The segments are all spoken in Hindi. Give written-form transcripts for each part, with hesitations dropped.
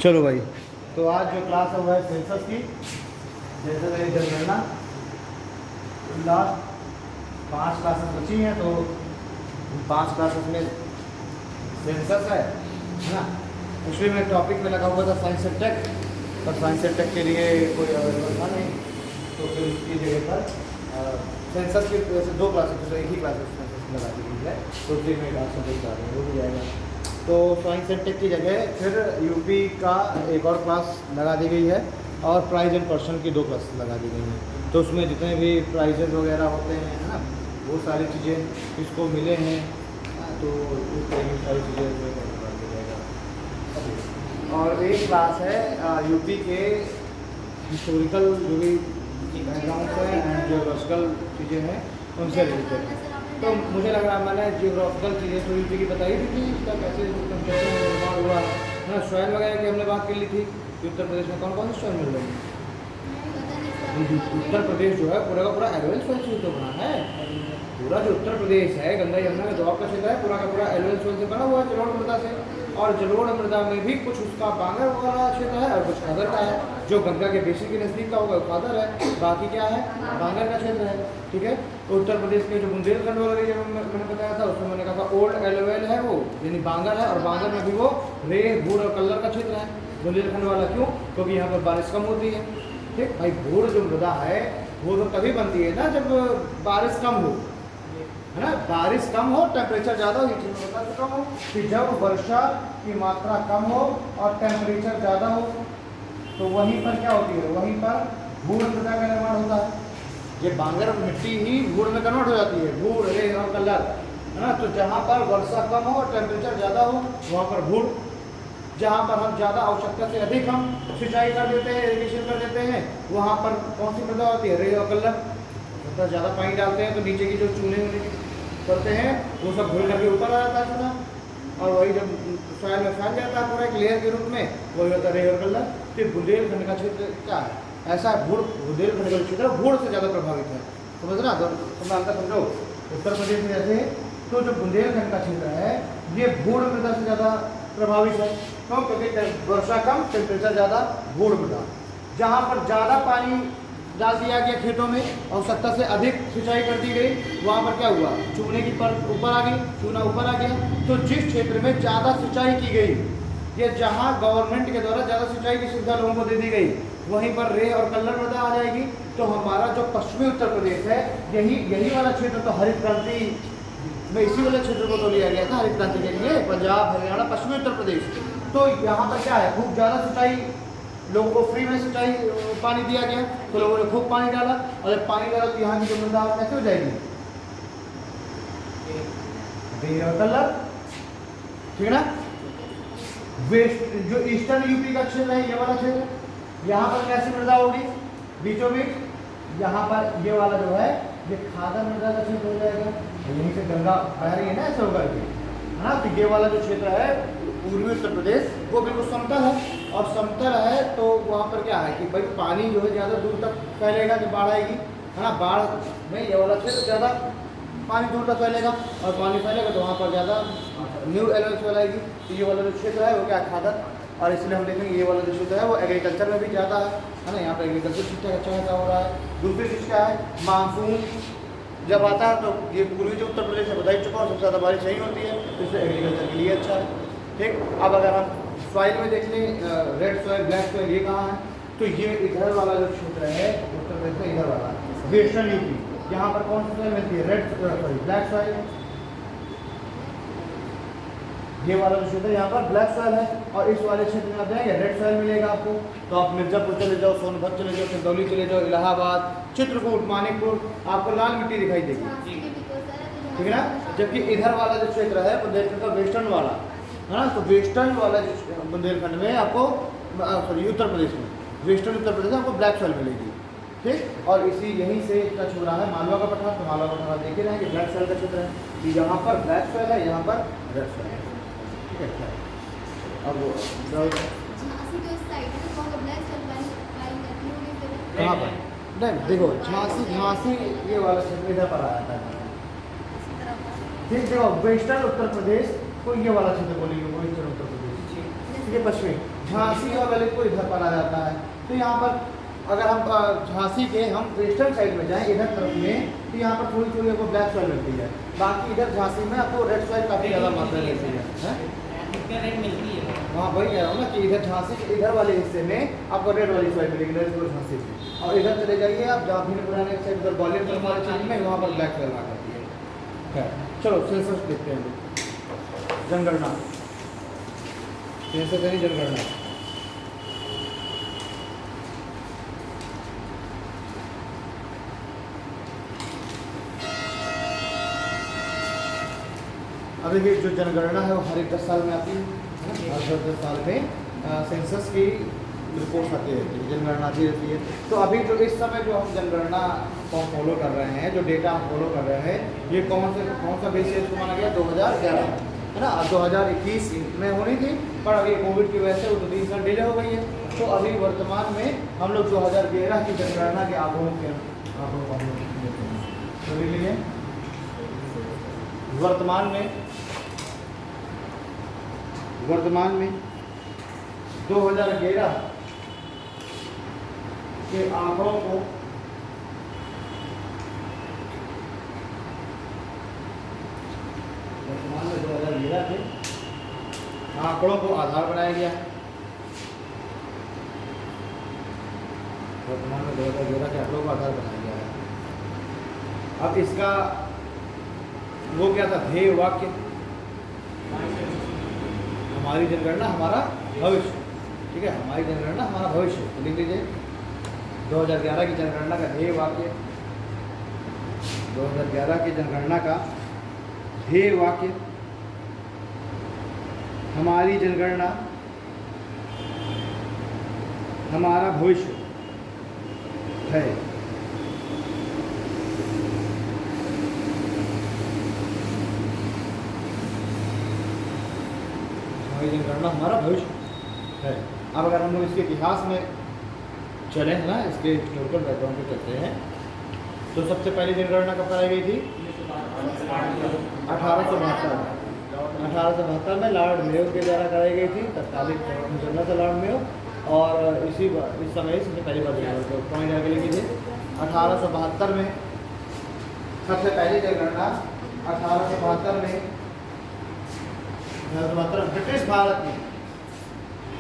चलो भाई, तो आज जो क्लास है वो है सेंसस की। जैसे मेरी जनगणना लास्ट 5 क्लासेस बची हैं, तो 5 क्लासेस में सेंसस है ना। उसमें मैं टॉपिक में लगा हुआ था साइंस एंड टेक, और साइंस एंड टेक के लिए कोई अवेलेबल था नहीं, तो फिर उसकी जगह पर सेंसस की वजह से 2 क्लासेस, तो एक ही क्लासेस सेंसस लगा दी गई है, तो फिर मैं क्लास में देख रहा हूँ, हो जाएगा। तो साइंस एंड टेक की जगह फिर यूपी का एक और क्लास लगा दी गई है, और प्राइज एंड पर्सन की 2 क्लास लगा दी गई हैं। तो उसमें जितने भी प्राइजेज वगैरह होते हैं, है ना, वो सारी चीज़ें इसको मिले हैं, तो उस तरह की सारी चीज़ें इसमें कर दिया जाएगा। और एक क्लास है यूपी के हिस्टोरिकल जो भी बैकग्राउंड है एंड जियोग्राफिकल चीज़ें हैं उनसे रिलेटेड। तो मुझे लग रहा है मैंने जियोग्राफिकल चीज़ें थोड़ी सी की बताई थी कि इसका कैसे कंस्ट्रक्शन निर्माण हुआ है ना। सॉइल वगैरह की हमने बात कर ली थी कि उत्तर प्रदेश में कौन कौन से सॉइल मिल रहे हैं। उत्तर प्रदेश जो है पूरा का पूरा एलुवियल सॉइल से तो बना है। पूरा जो उत्तर प्रदेश है गंगा यमुना के दोआब का क्षेत्र है, पूरा का पूरा एलुवियल सॉइल से बना हुआ है, जलोढ़ मृदा से। और जलोढ़ मृदा में भी कुछ उसका बांगर वाला क्षेत्र है और कुछ खादर का है। जो गंगा के बेसिन के नज़दीक का होगा वो खादर है, बाकी क्या है बांगर का क्षेत्र है। ठीक है, तो उत्तर प्रदेश के जो बुंदेलखंड वाला रीजन मैंने बताया था, उसमें मैंने कहा था ओल्ड एलुवियल है वो, यानी बांगर है, और बांगर में भी वो रेत भूड़ और कल्लर का क्षेत्र है। बुंदेलखंड वाला क्यों? क्योंकि यहाँ पर बारिश कम होती है। ठीक भाई, भूड़ जो मृदा है वो तो तभी बनती है ना जब बारिश कम हो, है ना। बारिश कम हो, टेम्परेचर ज़्यादा हो, ये चीज़ मैं बता चुका हूँ कि जब वर्षा की मात्रा कम हो और टेम्परेचर ज़्यादा हो, तो वहीं पर क्या होती है, वहीं पर भूड़ मृदा का निर्माण होता है। ये बांगर मिट्टी ही भूड़ में कन्वर्ट हो जाती है, भूड़ रेत और कलर, है ना। तो जहाँ पर वर्षा कम हो और टेम्परेचर ज़्यादा हो वहाँ पर भूड़। जहाँ पर हम ज़्यादा आवश्यकता से अधिक हम सिंचाई कर देते हैं, इरिगेशन कर देते हैं, वहाँ पर कौन सी मृदा होती है, रेत और कलर। मतलब ज़्यादा पानी डालते हैं तो नीचे की जो चूने करते हैं वो सब घुल करके ऊपर आ जाता है चूना, और वही जब सॉइल में फैल जाता है पूरा एक लेयर के रूप में, वही होता है रेत और कलर। फिर बुंदेलखंड का क्षेत्र क्या है, ऐसा है भूड़, बुंदेलखंड का क्षेत्र भूड़ से ज़्यादा प्रभावित है। समझ ना, तो तुम अंतर समझो। उत्तर प्रदेश में जैसे तो जो बुंदेलखंड का क्षेत्र है ये भूड़ मृदा से ज़्यादा प्रभावित है। क्यों? क्योंकि वर्षा कम, टेम्परेचर ज़्यादा, भूड़ मृदा। जहाँ पर ज़्यादा पानी डाल दिया गया खेतों में, आवश्यकता से अधिक सिंचाई कर दी गई, वहाँ पर क्या हुआ, चूने की परत ऊपर आ गई, चूना ऊपर आ गया। तो जिस क्षेत्र में ज़्यादा सिंचाई की गई, ये जहाँ गवर्नमेंट के द्वारा ज़्यादा सिंचाई की सुविधा लोगों को दे दी गई, वहीं पर रेत और कल्लर मृदा आ जाएगी। तो हमारा जो पश्चिमी उत्तर प्रदेश है, यही वाला क्षेत्र तो हरित क्रांति में इसी वाले क्षेत्र को तो लिया गया था हरित क्रांति के लिए, पंजाब, हरियाणा, पश्चिमी उत्तर प्रदेश। तो यहाँ पर क्या है, खूब ज़्यादा सिंचाई, लोगों को फ्री में सिंचाई पानी दिया गया, तो लोगों ने खूब पानी डाला, और जब पानी डाला तो यहाँ की जो मृदा कैसे हो जाएगी, रेत और कलर। ठीक है ना। वेस्ट जो ईस्टर्न यूपी का क्षेत्र है, ये वाला क्षेत्र, यहाँ पर कैसी मृदा होगी, बीचों बीच यहाँ पर ये वाला जो है ये खादर मृदा का क्षेत्र हो जाएगा। यहीं से गंगा बह रही है ना ऐसे होकर के, है ना। तो ये वाला जो क्षेत्र है पूर्वी उत्तर प्रदेश वो बिल्कुल समतल है, और समतल है तो वहाँ पर क्या है कि भाई पानी जो है ज़्यादा दूर तक फैलेगा जब बाढ़ आएगी, है ना। बाढ़ में ये वाला क्षेत्र ज़्यादा पानी दूर तक फैलेगा, और पानी फैलेगा तो वहाँ पर ज़्यादा न्यू एलवेंस फैलाएगी। तो ये वाला जो क्षेत्र है वो क्या खादर, और इसलिए हम देखेंगे ये वाला जो क्षेत्र है वो एग्रीकल्चर में भी ज़्यादा है ना। यहाँ पर एग्रीकल्चर ठीक ठाक अच्छा हो रहा है। दूसरी चीज़ क्या है, मानसून जब आता है तो ये पूर्वी जो उत्तर प्रदेश है बता ही चुका हूँ, सबसे ज़्यादा बारिश यहीं होती है, तो इसलिए एग्रीकल्चर के लिए अच्छा है। ठीक, अब अगर हम सॉइल में देख लें, रेड सॉइल, ब्लैक सॉइल, ये कहाँ है, तो ये इधर वाला जो क्षेत्र है उत्तर प्रदेश में, इधर वाला वेस्टर्न यूपी, यहाँ पर कौन सी सॉइल मिलती है, ब्लैक सॉइल। ये वाला जो क्षेत्र है यहाँ पर ब्लैक सॉइल है, और इस वाले क्षेत्र में आप जाएंगे रेड सॉइल मिलेगा आपको। तो आप मिर्जापुर चले जाओ, सोनभद्र चले जाओ, चंदौली चले जाओ, इलाहाबाद, चित्रकूट, मानिकपुर, आपको लाल मिट्टी दिखाई देगी। ठीक है ना। जबकि इधर वाला जो क्षेत्र है बुंदेलखंड का वेस्टर्न वाला, है ना, तो वेस्टर्न वाला जो बुंदेलखंड में आपको, सॉरी उत्तर प्रदेश में, वेस्टर्न उत्तर प्रदेश में आपको ब्लैक सॉइल मिलेगी। ठीक, और इसी यहीं से टच हो रहा है मालवा का पठार। तो मालवा का पठार देख ही रहे हैं कि ब्लैक सॉइल का क्षेत्र है, कि यहाँ पर ब्लैक सॉइल है, यहाँ पर रेड सॉइल है। ठीक है, अब कहाँ पर, नहीं देखो झांसी ये वाला क्षेत्र इधर पर आया था। ठीक, देखो वेस्टर्न उत्तर प्रदेश को ये वाला क्षेत्र बोलेंगे, वेस्टर्न उत्तर प्रदेश, ठीक है, पश्चिमी झांसी और ललितपुर इधर पर आ जाता है। तो यहाँ पर अगर हम झांसी के हम वेस्टर्न साइड में जाएं इधर तरफ में, तो यहाँ पर थोड़ी थोड़ी आपको ब्लैक सॉइल मिलती है। बाकी इधर झांसी में आपको रेड सॉइल काफ़ी ज़्यादा मात्रा में मिलती है। रेड मिलती है वहाँ वही कह रहा हूँ ना कि इधर झांसी के इधर वाले हिस्से में आपको रेड वाली सॉइल मिलेगी, ललितपुर झांसी में। और इधर चले जाइए आप जहाँ भी पुराने साइड उधर ग्वालियर तरफ वाले चीज में, वहाँ पर ब्लैक सॉइल आ जाती है। चलो सेंसस देखते हैं, जनगणना, सेंसस यानी जनगणना। अब देखिए जो जनगणना है वो हर एक 10 साल में आती है, हर 10 साल में सेंसस की रिपोर्ट आती रहती है, जनगणना आती रहती है। तो अभी जो इस समय जो हम जनगणना को फॉलो कर रहे हैं, जो डेटा हम फॉलो कर रहे हैं, ये कौन सा बेसिस को माना गया, 2011 है ना। 2021 में होनी थी, पर अभी कोविड की वजह से वो 2-3 साल डिले हो गई है। तो अभी वर्तमान में हम लोग 2011 की जनगणना के आंकड़ों के तो लिए वर्तमान में 2011 के आंकड़ों को वर्तमान में 2011 के आंकड़ों को आधार बनाया गया है। वर्तमान में 2011 के आंकड़ों को आधार बनाया गया है। अब इसका वो क्या था, ध्येय वाक्य, हमारी जनगणना हमारा भविष्य। ठीक है, हमारी जनगणना हमारा भविष्य। तो लिख लीजिए 2011 की जनगणना का ध्येय वाक्य, 2011 की जनगणना का ध्येय वाक्य, हमारी जनगणना हमारा भविष्य है। हमारी जनगणना हमारा भविष्य है। अब अगर हम लोग इसके इतिहास में चले हैं ना, इसके हिस्टोरिकल बैकग्राउंड पे चलते हैं, तो सबसे पहली जनगणना कब कराई गई थी, 1872 में लॉर्ड मेयो के द्वारा कराई गई थी, तत्कालीन जनरल था लॉर्ड मेयो। और इस समय सबसे पहली बार पॉइंट आगे लिखी थी 1872 में सबसे पहली जनगणना 1872 में ब्रिटिश भारत में,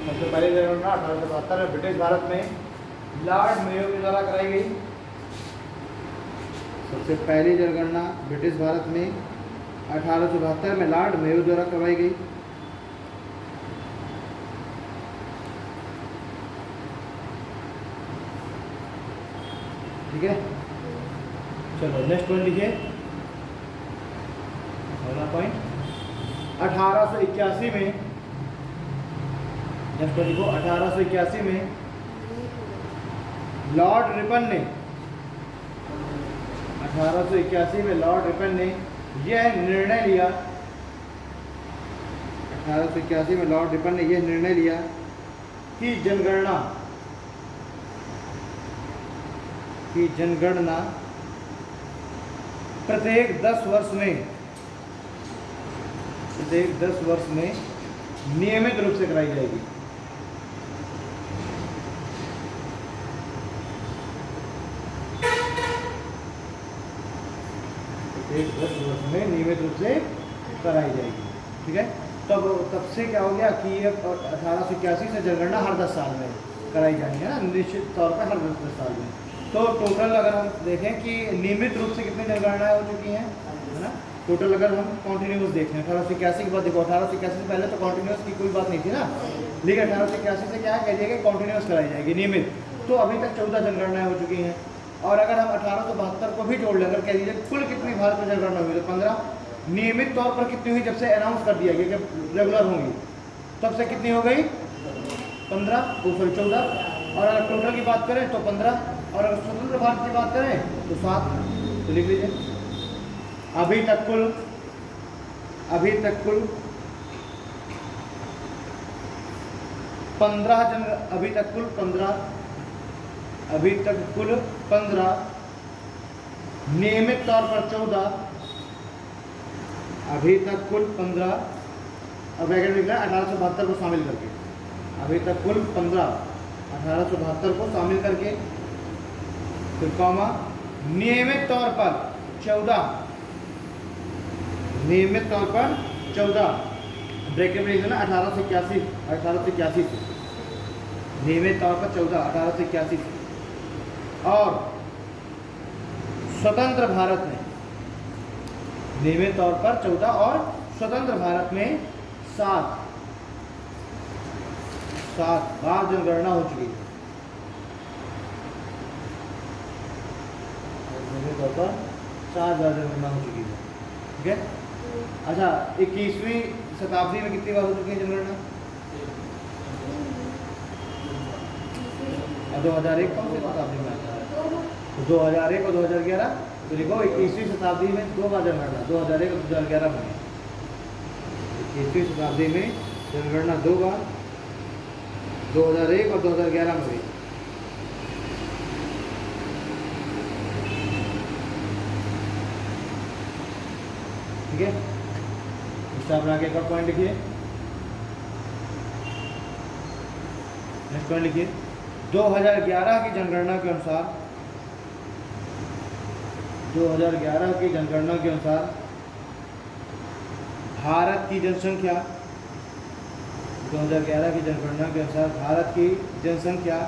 सबसे पहली जनगणना 1872 में ब्रिटिश भारत में लॉर्ड मेयो के द्वारा कराई गई। सबसे पहली जनगणना ब्रिटिश भारत में 1872 में लॉर्ड मेयो द्वारा करवाई गई। ठीक है, चलो नेक्स्ट पॉइंट लिखिए। पहला पॉइंट 1881 में, नेक्स्ट पॉइंट लिखो, 1881 में लॉर्ड रिपन ने 1881 में लॉर्ड रिपन ने यह निर्णय लिया, 1881 में लॉर्ड रिपन ने यह निर्णय लिया कि जनगणना प्रत्येक 10 वर्ष में नियमित रूप से कराई जाएगी। प्रत्येक 10 वर्ष में नियमित रूप से कराई जाएगी। ठीक है, तब से क्या हो गया कि ये 1881 से जनगणना हर 10 साल में कराई जाएगी, है ना, निश्चित तौर पर हर 10 साल में। तो टोटल अगर हम देखें कि नियमित रूप से कितनी जनगणनाएं हो चुकी हैं, है ना, टोटल अगर हम कॉन्टिन्यूस देखें 1881 के बाद, देखो 1881 से पहले तो कॉन्टिन्यूस की कोई बात नहीं थी ना, लेकिन 1881 से क्या है, कह दिया कि कॉन्टिन्यूस कराई जाएगी नियमित। तो अभी तक 14 जनगणनाएं हो चुकी हैं। और अगर हम 1872 को भी जोड़ लें, अगर कह दीजिए कुल कितनी भारत में जनगणना हुई, तो 15। नियमित तौर पर कितनी हुई, जब से अनाउंस कर दिया गया कि रेगुलर होंगी, तब से कितनी हो गई, 14। और अगर टोटल की बात करें तो 15, और अगर स्वतंत्र भारत की बात करें तो 7। तो लिख लीजिए अभी तक कुल 15 नियमित तौर पर 14, अभी तक कुल 15, अब ब्रैकेट में लिखना है 1872 को शामिल करके, अभी तक कुल 15, 1872 को शामिल करके, फिर कॉमा नियमित तौर पर 14, नियमित तौर पर 14 ब्रैकेट में लिख देना 1881 से, नियमित तौर पर 14 1881 से, और स्वतंत्र भारत में नियमित तौर पर 14 और स्वतंत्र भारत में 7 बार जनगणना हो चुकी है। नियमित तौर पर 7 बार जनगणना हो चुकी है। ठीक है। अच्छा, 21वीं शताब्दी में कितनी बार हो चुकी है जनगणना? 2001 कौन सी शताब्दी में आता है? 2001 और 2011। तो लिखो 21वीं शताब्दी में 2 बार जनगणना, 2001 और 2011 में। 21वीं शताब्दी में जनगणना 2 बार, 2001 और 2011 में हुई। ठीक है। इसका अपना आगे का पॉइंट लिखिए, नेक्स्ट पॉइंट लिखिए। 2011 की जनगणना के अनुसार, 2011 की जनगणना के अनुसार भारत की जनसंख्या, 2011 की जनगणना के अनुसार भारत की जनसंख्या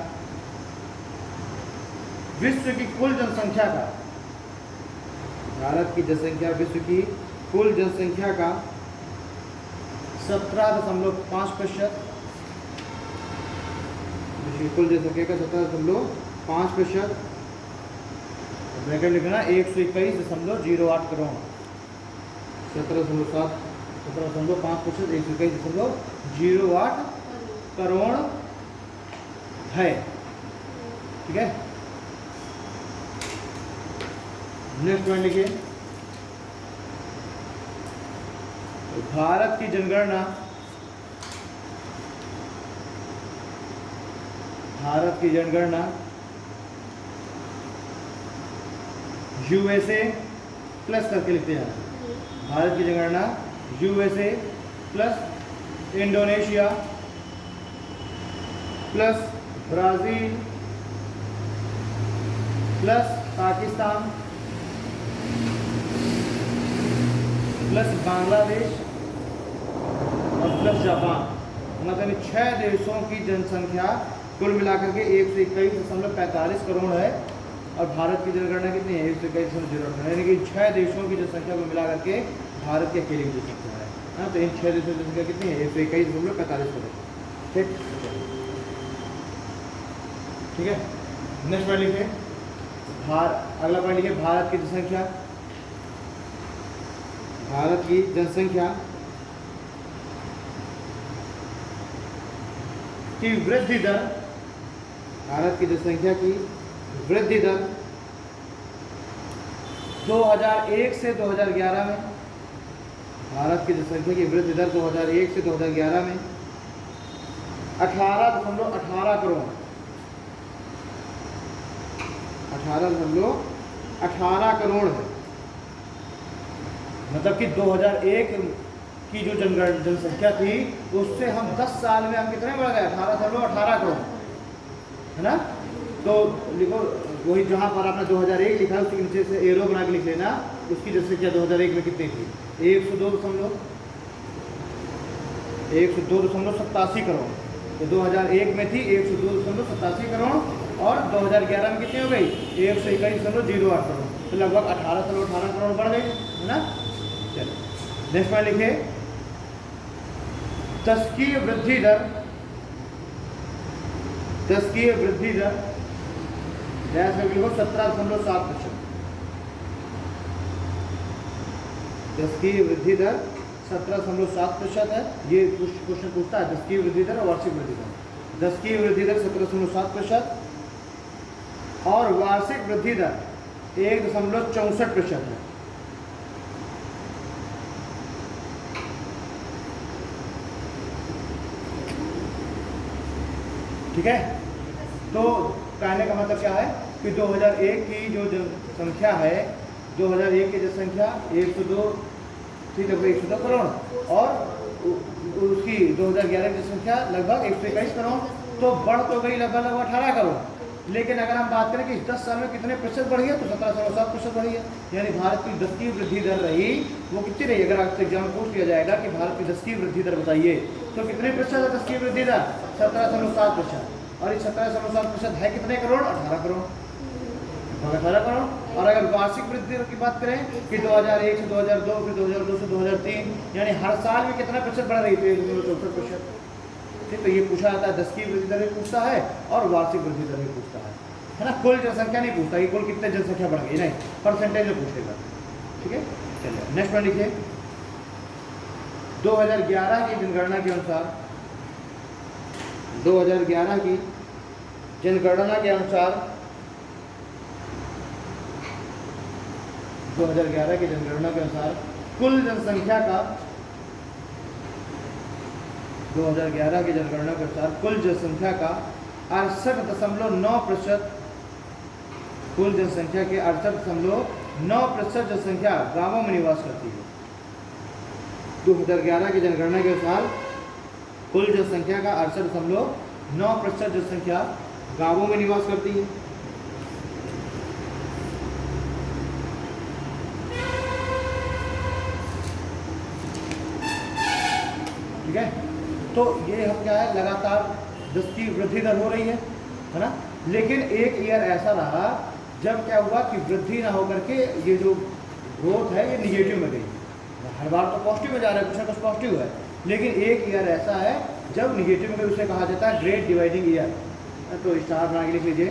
विश्व की कुल जनसंख्या का, भारत की जनसंख्या विश्व की कुल जनसंख्या का 17.5%, कुल जनसंख्या का 17.5%, ब्रैकेट लिखना 121.08 करोड़, 17.5%, 121.08 करोड़ है। ठीक है। नेक्स्ट पॉइंट लिखिए। भारत की जनगणना, भारत की जनगणना यूएसए प्लस करके लिखते हैं। भारत की जनगणना USA plus Indonesia plus Brazil plus Pakistan plus Bangladesh और प्लस जापान, मतलब 6 देशों की जनसंख्या कुल मिलाकर के 121.45 करोड़ है। और भारत की जनगणना कितनी है? 121.08, यानी कि 6 देशों की जनसंख्या को मिला करके भारत के अकेले की जनसंख्या है। हाँ, तो इन 6 देशों की जनसंख्या कितनी है? 121.45 करोड़। ठीक है। नेक्स्ट पॉइंट लिखिए। अगला पॉइंट लिखिए, भारत की जनसंख्या, भारत की जनसंख्या की वृद्धि दर, भारत की जनसंख्या की वृद्धि दर 2001 से 2011 में, भारत की जनसंख्या की वृद्धि दर 2001 से 2011 में 18.18 करोड़, 18.18 करोड़ है। मतलब कि 2001 की जो जनसंख्या थी उससे हम 10 साल में हम कितने बढ़ गए? 18.18 करोड़, है ना। तो लिखो वही जहाँ पर आपने 2001 लिखा है उसके नीचे से एरो बना के लिख लेना, उसकी जनसंख्या 2001 में कितनी थी? 102.87 करोड़। तो 2001 में थी 102.87 करोड़ और 2011 में कितनी हो गई? 121.08 करोड़। तो लगभग 18.18 करोड़ बढ़ गई, है ना। चलो नेक्स्ट में लिखे, तस्कीय वृद्धि दर, तस्कीय वृद्धि दर डैश में लिखो 17.7%। तस्कीय वृद्धि दर 17.7% है। ये क्वेश्चन पूछता है तस्कीय वृद्धि दर और वार्षिक वृद्धि दर। तस्कीय वृद्धि दर 17.7% और वार्षिक वृद्धि दर 1.64% है। ठीक है। तो कहने का मतलब क्या है कि 2001 की जो जनसंख्या है, 2001 की जनसंख्या 102 करोड़ और उसकी 2011 की संख्या लगभग 121 करोड़, तो बढ़ तो गई लगभग 18 करोड़। लेकिन अगर हम बात करें कि इस 10 साल में कितने प्रतिशत बढ़ी है, तो 17.7% बढ़ी है। यानी भारत की 10 की वृद्धि दर रही, वो कितनी रही? अगर आपसे एग्जाम पूछ लिया जाएगा कि भारत की 10 की वृद्धि दर बताइए, तो कितने प्रतिशत है 10 की वृद्धि दर? 17.7%। और इस 17.7% है कितने करोड़? 18 करोड़, 18 करोड़। और अगर वार्षिक वृद्धि दर की बात करें कि 2001 से 2002, फिर 2002 से 2003, यानी हर साल में कितना प्रतिशत बढ़ रही थी? 1.64%। ठीक, तो ये पूछा जाता है 10 की वृद्धि दर भी पूछता है और वार्षिक वृद्धि दर भी पूछता है ना। कुल जनसंख्या नहीं पूछता कि कुल कितने जनसंख्या बढ़ गई, नहीं, परसेंटेज में पूछेगा। ठीक है, चलिए नेक्स्ट वन लिखिए। 2011 की जनगणना के अनुसार, 2011 की जनगणना के अनुसार 2011 की जनगणना के अनुसार कुल जनसंख्या का 2011 की जनगणना के अनुसार कुल जनसंख्या का 68.9%, कुल जनसंख्या के 68.9% जनसंख्या गांवों में निवास करती है। 2011 की जनगणना के अनुसार कुल जनसंख्या का 68.9% जनसंख्या गांवों में निवास करती है। ठीक है, तो ये हम क्या है, लगातार 10 की वृद्धि दर हो रही है ना। लेकिन एक ईयर ऐसा रहा जब क्या हुआ कि वृद्धि ना होकर के ये जो ग्रोथ है ये निगेटिव में गई। हर बार तो पॉजिटिव में जा रहा है, कुछ ना कुछ पॉजिटिव है, लेकिन एक ईयर ऐसा है जब निगेटिव में, उसे कहा जाता है ग्रेट डिवाइडिंग ईयर। तो स्टार बना के लिख लीजिए।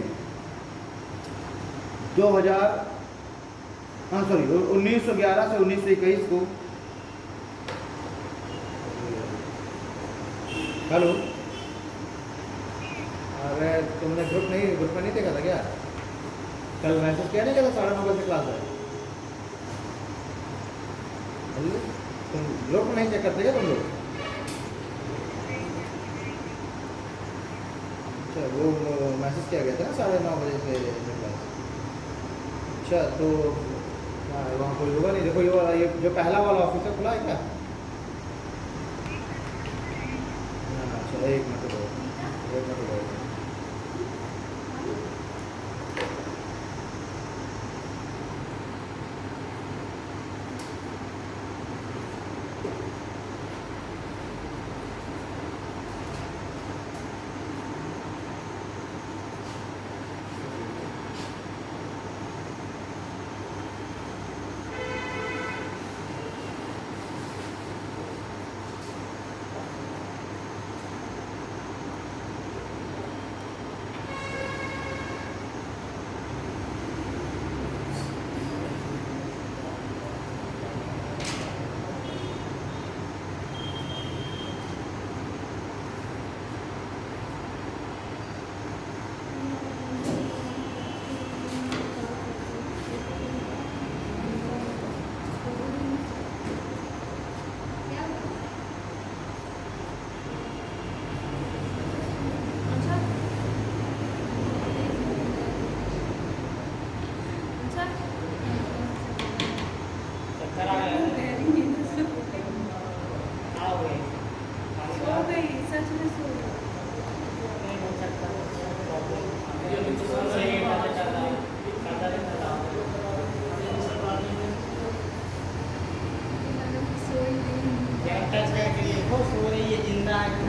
1911 से 1921 को, हेलो, अरे तुमने ग्रुप में नहीं देखा था क्या? कल मैसेज किया नहीं क्या था 9:30 बजे क्लास है? तुम ग्रुप में नहीं चेक करते क्या तुम लोग? अच्छा, वो मैसेज किया गया था ना 9:30 बजे से क्लास। अच्छा, तो वहाँ कोई होगा नहीं। देखो ये जो पहला वाला ऑफिस है खुला है क्या? अच्छा, एक मिनट रुको।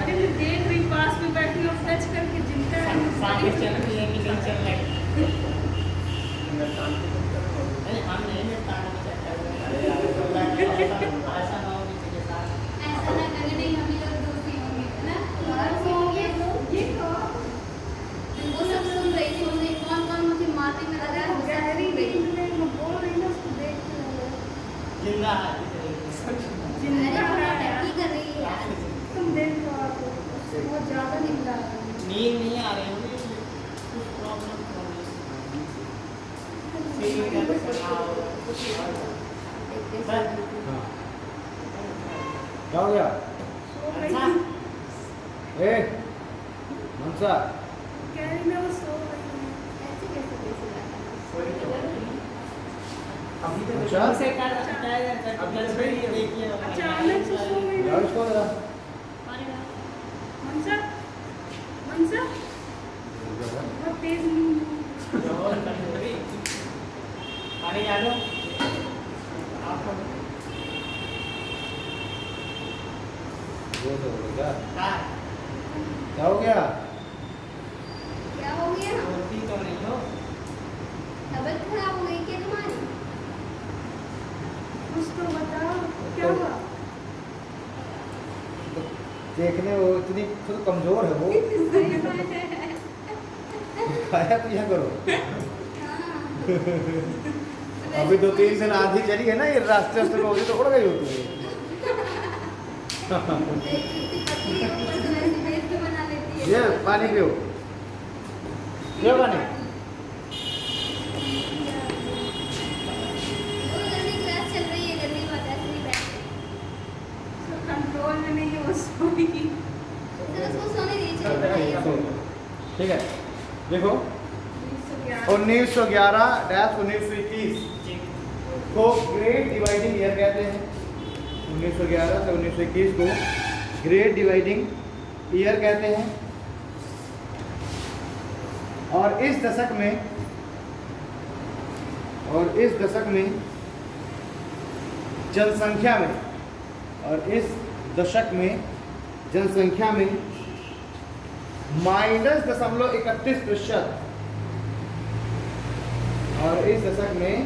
अरे मैं देख रही, पास में बैठी हूँ, टच करके जिनका सामने चल रही है कि नहीं चल रही अरे हम नहीं मिलता ऐसा ना हो किसी के साथ, ऐसा ना करें, नहीं हम लोग दोस्ती होंगे ना, बाहर से होंगे ये वो सब सुन रही थी, उन्हें कौन मुझे मारने में लगा है, गहरी नींद में मैं बोल रही हूँ, उसको देख के जिंदा है अरे वो टट्टी कर रही है यार। तुम देख लो, आपको बहुत ज़्यादा नींद आ रही है। नींद नहीं आ रही होगी, कुछ प्रॉब्लम होगी। ठीक है, तो सर हाँ, क्या हो गया? सो रही अच्छा थी, ए मनसा, कह रही मैं वो सो रही हूँ। ऐसे कैसे लगा? अभी तो अच्छा। से देखिए अचानक से सो गई। यार इसको जरा कौन सा बहुत तेज नींबू और कटोरी पानी डालो आप वो तो हो गया। हाँ क्या हो गया? क्या हो गया? रोटी तो नहीं हो तबीयत खराब हो गई क्या तुम्हारी? कुछ तो बताओ क्या हुआ? तो देखने वो इतनी खुद कमजोर है वो। सही बात है। खाया पिया करो। हाँ। अभी 2-3 दिन आधी चली है ना ये रास्ते में होती तो उड़ गई होती है। इतनी पतली है, ऊपर से वैसे पेस्ट भी बना लेती है। ये पानी पियो। पियो पानी। वो गर्मी क्लास चल रही है, गर्मी की वजह से नहीं बैठते। कंट्रोल में नहीं है वो सोई। चलो उसको सोने दीजिए, बताइए आप। ठीक है, देखो 1911-1921 को ग्रेट डिवाइडिंग ईयर कहते हैं। 1911 से 1921 को ग्रेट डिवाइडिंग ईयर कहते हैं। और इस दशक में जनसंख्या में -31%। और इस दशक में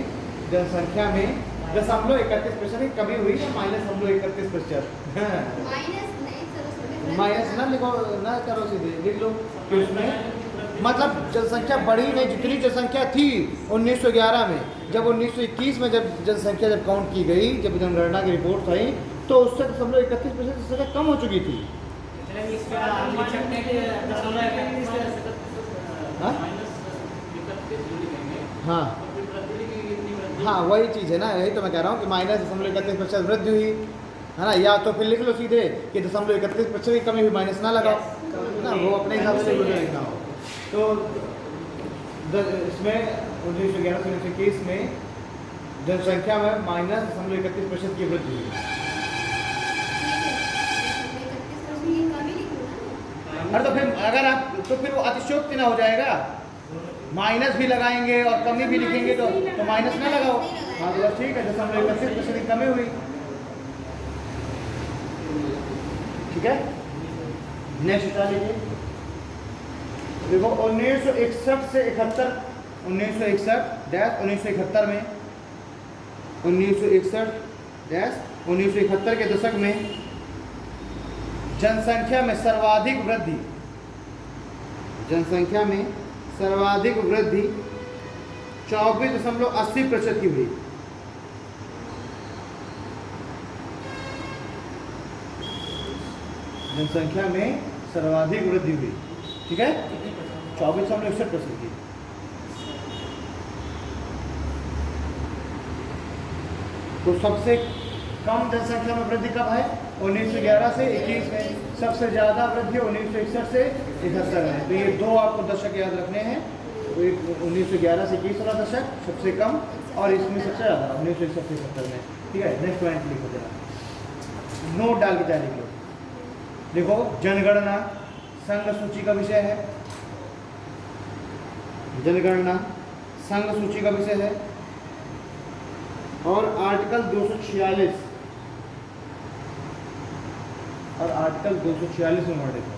जनसंख्या में 0.31% की कमी हुई है। -31%। माइनस नहीं सर, उसको माइनस ना लिखो ना करो, सीधे लिख लो कि उसमें मतलब जनसंख्या बढ़ी नहीं। जितनी जनसंख्या थी 1911 में, जब 1921 में जब जनसंख्या जब काउंट की गई, जब जनगणना की रिपोर्ट आई, तो उससे 0.31% से कम हो चुकी थी। इसका लिख सकते हैं कि हाँ? हाँ हाँ, वही चीज़ है ना, यही तो मैं कह रहा हूँ कि -0.31% वृद्धि हुई है ना। या तो फिर लिख लो सीधे कि 0.31% की कमी हुई, माइनस ना लगाओ ना, वो अपने हिसाब से लिखना हो। तो इसमें 1911 से 1921 में जनसंख्या में -0.31% की वृद्धि हुई। अरे तो फिर अगर आप तो फिर वो अतिशयोक्ति ना हो जाएगा। माइनस भी लगाएंगे और कमी भी लिखेंगे तो माइनस ना लगाओ। हाँ तो बस ठीक है, 0.31% की कमी हुई। ठीक है, नेक्स्ट हटा लीजिए। देखो 1961 से 71, 1961-1971 में 1961-1971 के दशक में जनसंख्या में सर्वाधिक वृद्धि 24.80% की हुई। जनसंख्या में सर्वाधिक वृद्धि हुई। ठीक है, 24.61% की। तो सबसे कम जनसंख्या में वृद्धि कब है? 1911 से 21 में। सबसे ज़्यादा वृद्धि 1961 से 71 में। तो ये दो आपको दशक याद रखने हैं। तो एक 1911 से 21 वाला दशक सबसे कम, और इसमें सबसे ज़्यादा 1961 से 70 में। ठीक है, नेक्स्ट पॉइंट लिखो जरा, नोट डाल के चाहे लिख लो। देखो जनगणना संघ सूची का विषय है। जनगणना संघ सूची का विषय है। और आर्टिकल 246 में वर्णित है।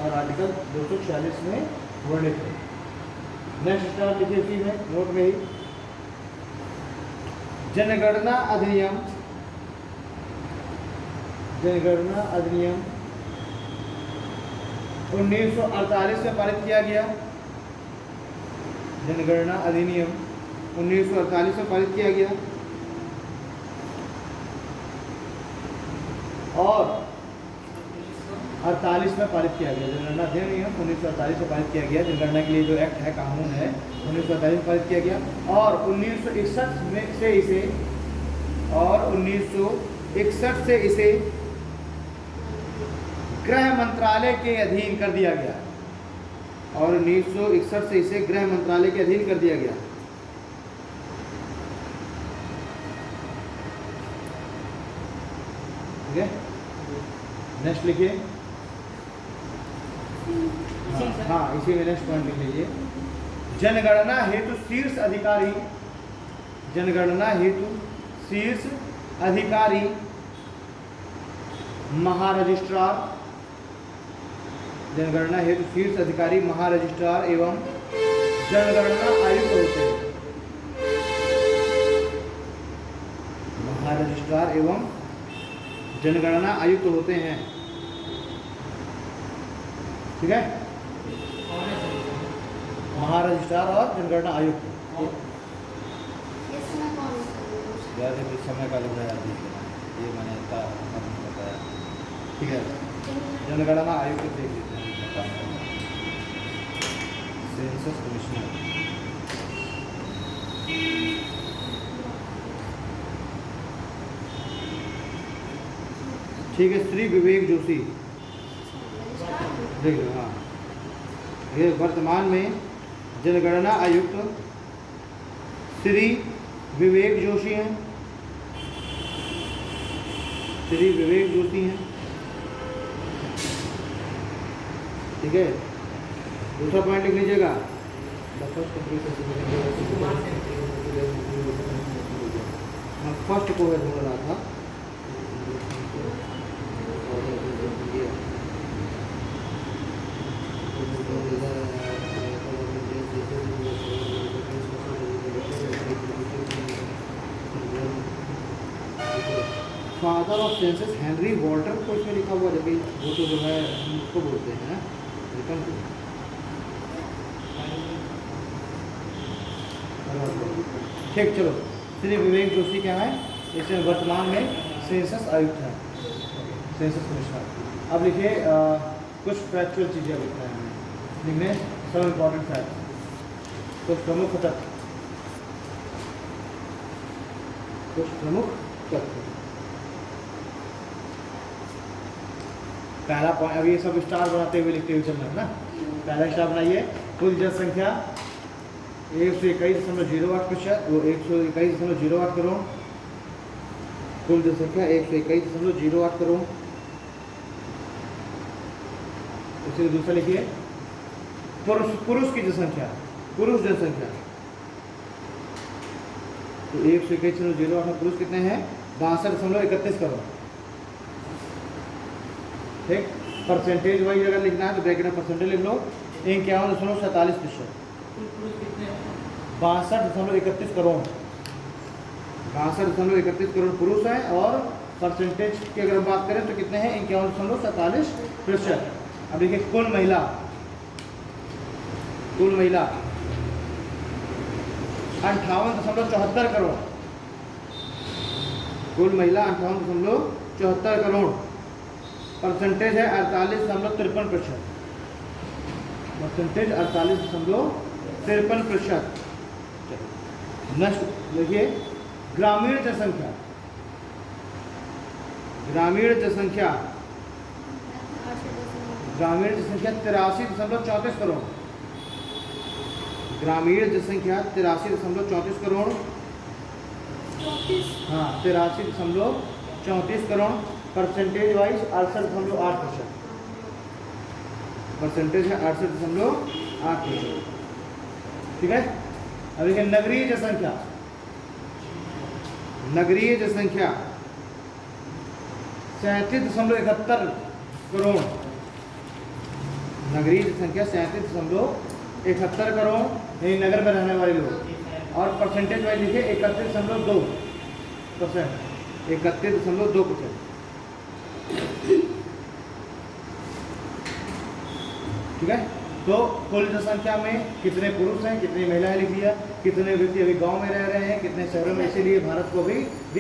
और आर्टिकल 246 में वर्णित है। नेक्स्ट स्टार लिखिए उसी में, नोट में ही। जनगणना अधिनियम 1948 में पारित किया गया। जनगणना अधिनियम 1948 में पारित किया गया। और 48 में पारित किया गया। जनगणना अधिनियम 1948 में पारित किया गया। जनगणना के लिए जो एक्ट है, कानून है, 1948 में पारित किया गया। और 1961 में से इसे 1961 से इसे गृह मंत्रालय के अधीन कर दिया गया। और 1961 से इसे गृह मंत्रालय के अधीन कर दिया गया। ठीक है, नेक्स्ट लिखिए। हाँ, इसी में नेक्स्ट पॉइंट लिख लीजिए। जनगणना हेतु शीर्ष अधिकारी, जनगणना हेतु शीर्ष अधिकारी महारजिस्ट्रार, जनगणना हेतु शीर्ष अधिकारी महारजिस्ट्रार एवं जनगणना आयुक्त होते हैं। महारजिस्ट्रार एवं जनगणना आयुक्त होते हैं। ठीक है, महारजिस्ट्रार और जनगणना आयुक्त। इसमें कौन सा यार ये समय का लग रहा है, ये मैंने इतना बताया। ठीक है, जनगणना आयुक्त देख लेते हैं। सेंसस कमिश्नर, ठीक है, श्री विवेक जोशी देख लो। हाँ, ये वर्तमान में जनगणना आयुक्त श्री विवेक जोशी हैं, श्री विवेक जोशी हैं। ठीक है, दूसरा पॉइंट लिख लीजिएगा। फर्स्ट को है ढूंढ रहा था। Father of census Henry Walter को इसमें लिखा हुआ, जबकि वो तो जो है उसको बोलते हैं रिटर्न। ठीक, चलो, श्री विवेक जोशी क्या है, इसमें वर्तमान में सेंसस आयुक्त है, सेंसस कमिश्नर। अब लिखिए कुछ फैक्चुअल चीज़ें लिखना है हमें, लिखने सब इम्पोर्टेंट फैक्ट, कुछ प्रमुख तथ्य, कुछ प्रमुख तथ्य। पहला पॉइंट, अभी ये सब स्टार बनाते हुए लिखते हुए चलना है ना। पहला स्टार बनाइए, कुल जनसंख्या 121.08%, वो 121.08 करोड़, कुल जनसंख्या 121.08 करोड़। इसे दूसरा लिखिए, पुरुष की जनसंख्या, पुरुष जनसंख्या, तो 121.08 में पुरुष कितने हैं, 62.31 करोड़। ठीक, परसेंटेज वाइज अगर लिखना है तो ब्रैकेट में परसेंटेज लिख लो, 51.47%, 62.31 करोड़, 62.31 करोड़ पुरुष हैं, और परसेंटेज की अगर बात करें तो कितने हैं, 51.47%। अब देखिए कुल महिला, कुल महिला 58.74 करोड़, कुल महिला 58.74 करोड़, परसेंटेज है 48.53%, परसेंटेज 48.53%। नेक्स्ट देखिए, ग्रामीण जनसंख्या, ग्रामीण जनसंख्या, ग्रामीण जनसंख्या 83.34 करोड़, ग्रामीण जनसंख्या 83.34 करोड़, हाँ 83.34 करोड़, परसेंटेज वाइज 68.8%, परसेंटेज है 68.8%। ठीक है, अब देखिए नगरीय जनसंख्या, नगरीय जनसंख्या 37.71 करोड़, नगरीय जनसंख्या 37.71 करोड़, यानी नगर में रहने वाले लोग, और परसेंटेज वाइज लिखिए 31.2%, 31.2%। ठीक है, तो कुल जनसंख्या में कितने पुरुष हैं, कितनी महिलाएं लिखी है, कितने व्यक्ति अभी गांव में रह रहे हैं, कितने शहरों में, इसीलिए भारत को भी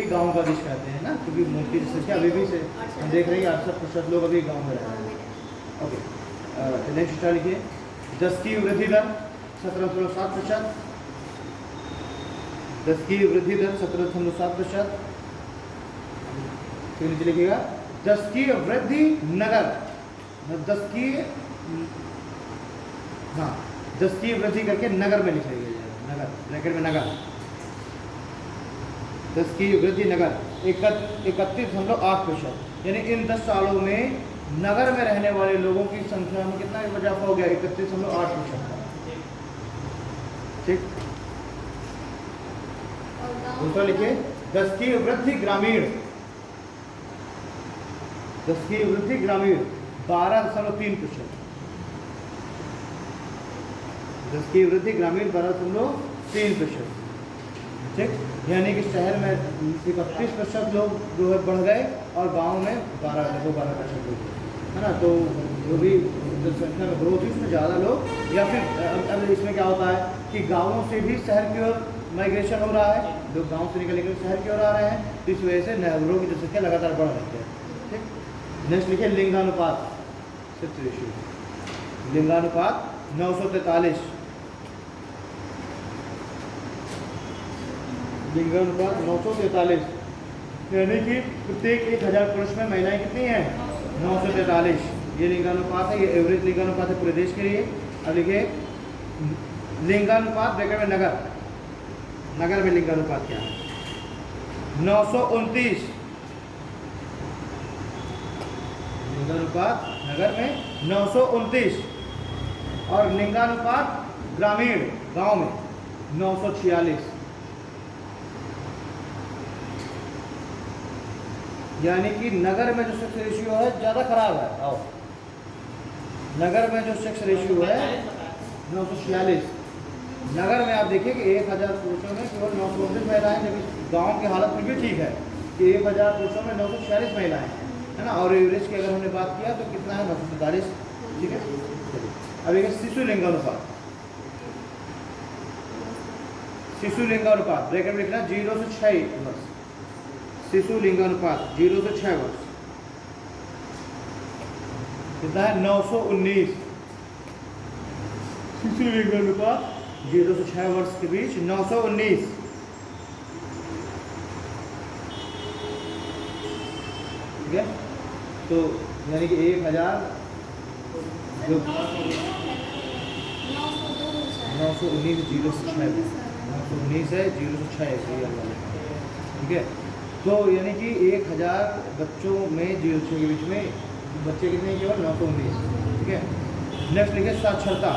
गांव का देश कहते हैं ना, क्योंकि मोटी जनसंख्या अभी भी से हम देख रहे हैं 68% लोग अभी गांव में रह रहे हैं। ओके, नेक्स्ट स्टार लिखिए, 10 की वृद्धि दर 17.7%, 10 की वृद्धि दर 17.7%। फिर नीचे लिखिएगा 10 की वृद्धि नगर, 10 की, हाँ 10 की वृद्धि करके नगर में लिख लीजिए, नगर ब्रैकेट में नगर, 10 की वृद्धि नगर 31.8%, यानी इन 10 सालों में नगर में रहने वाले लोगों की संख्या में कितना इजाफा हो गया? 31.8%। ठीक। और गाँव दूसरा लिखिए, 10 की वृद्धि ग्रामीण, 10 की वृद्धि ग्रामीण 12.3%। 10 की वृद्धि ग्रामीण 12.3%। ठीक, यानी कि शहर में 31% लोग जो है बढ़ गए और गांव में 12% लोग, है ना। तो जो भी जनसंख्या में ग्रोथ हुई उसमें ज़्यादा लोग, या फिर अब इसमें क्या होता है कि गाँवों से भी शहर की ओर माइग्रेशन हो रहा है, लोग गाँव से निकल कर शहर की ओर आ रहे हैं, तो इस वजह से नगरों की जनसंख्या लगातार बढ़ रही है। ठीक। नेक्स्ट लिखिए लिंगानुपात, सेक्स रेशियो। लिंगानुपात 943। लिंगानुपात 943, यानी कि प्रत्येक 1000 पुरुष में महिलाएं कितनी हैं? 943। ये लिंगानुपात है, ये एवरेज लिंगानुपात है पूरे देश के लिए। अब लिखिए लिंगानुपात ब्रैकेट में नगर, नगर में लिंगानुपात क्या है? 929। लिंगानुपात नगर में 929 और लिंगानुपात ग्रामीण गांव में 946। यानी कि नगर में जो सेक्स रेशियो है ज़्यादा खराब है। आओ, नगर में जो सेक्स रेशियो है 946। नगर में आप देखिए कि 1000 पुरुषों में केवल 929 महिलाएं, जबकि गांव की हालत में भी ठीक है कि 1000 पुरुषों में 946 महिलाएं हैं, है ना। और एवरेज की अगर हमने बात किया तो कितना है? 943। ठीक है। चलिए अब एक शिशु लिंगानुपात, शिशु लिंगानुपात ब्रैकेट में लिखना 0 से 6 वर्ष। शिशु लिंगानुपात 0 से 6 वर्ष कितना है? 919। शिशु लिंगानुपात 0 से 6 वर्ष के बीच 919। ठीक है। तो यानी कि 1000 जो 919 0 से 6 919 है, 0 से 6 है। ठीक है। तो यानी कि 1000 बच्चों में 0 से 6 के बीच में बच्चे कितने हैं? केवल 919। ठीक है। नेक्स्ट लिखिए साक्षरता,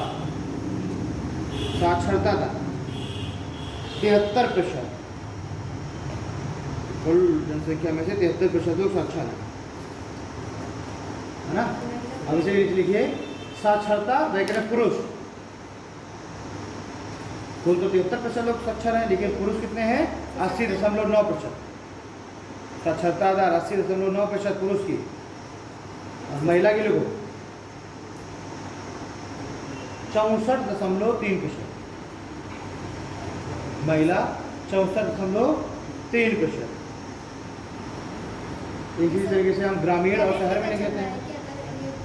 साक्षरता दर 73%। कुल जनसंख्या में से 73% लोग साक्षर है ना। अब इसे लिखिए साक्षरता ब्रैकेट में पुरुष, कुल तो 73% लोग साक्षर हैं, लेकिन पुरुष कितने हैं? 80.9%। साक्षरता दर 80.9% पुरुष की। और महिला की लोगों 64.3%। महिला 64.3%। इसी तरीके से हम ग्रामीण और शहर में नहीं कहते हैं।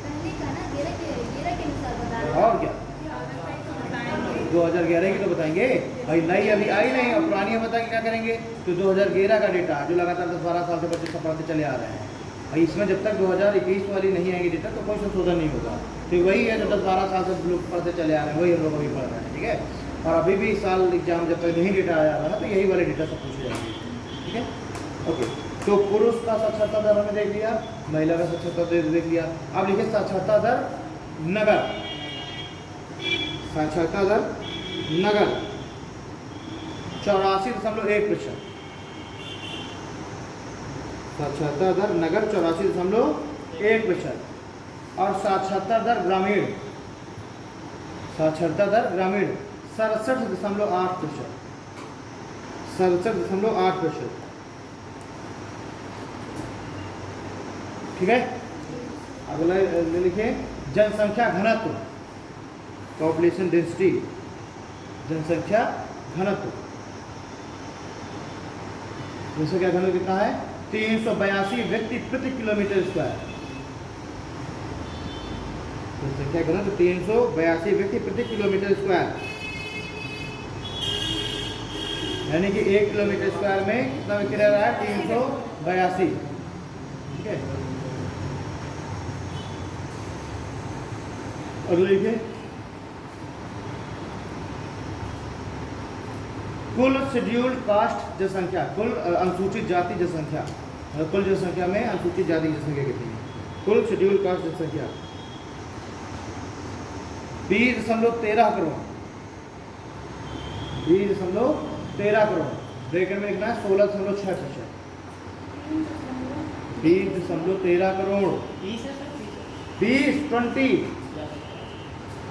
पहले का ना गेरा के अनुसार बता रहे हैं। और क्या 2011 की तो बताएंगे भाई, नई अभी आई नहीं और पुरानी हम बता के क्या करेंगे? तो 2011 का डेटा जो लगातार 10-12 साल से बच्चे पढ़ते चले आ रहे हैं भाई, इसमें जब तक 2021 वाली नहीं आएगी डेटा तो कोई संशोधन नहीं होगा। तो वही है जो 10-12 साल से लोग पढ़ते चले आ रहे हैं, वही हम लोग अभी पढ़ रहे हैं। ठीक है। और अभी भी इस साल एग्जाम जब तक नहीं डेटा आया रहा तो यही वाले डेटा सब पूछे जाएंगे। ठीक है। ओके, तो पुरुष का साक्षरता दर हमने देख लिया, महिला का साक्षरता दर देख लिया। अब लिखिए साक्षरता दर नगर, साक्षरता दर नगर 84.1%। साक्षरता दर नगर 84.1% और साक्षरता दर ग्रामीण, साक्षरता दर ग्रामीण 67.8%। 67.8%। ठीक है। अगला लिखिए जनसंख्या घनत्व, पॉपुलेशन डेंसिटी, जनसंख्या घनत्व। जनसंख्या घनत्व कितना है? 382 व्यक्ति प्रति किलोमीटर स्क्वायर। जनसंख्या घनत्व 382 व्यक्ति प्रति किलोमीटर स्क्वायर, यानी कि 1 किलोमीटर स्क्वायर में कितना व्यक्ति रह रहा है? 382। ठीक है। अगले लिखिए कुल शेड्यूल्ड कास्ट जनसंख्या, कुल अनुसूचित जाति जनसंख्या। और कुल जनसंख्या में अनुसूचित जाति की जनसंख्या कितनी है? कुल शेड्यूल कास्ट जनसंख्या 20.13 करोड़। 20.13 करोड़, ब्रैकेट में लिखना है 16.6%। 20.13 करोड़, 20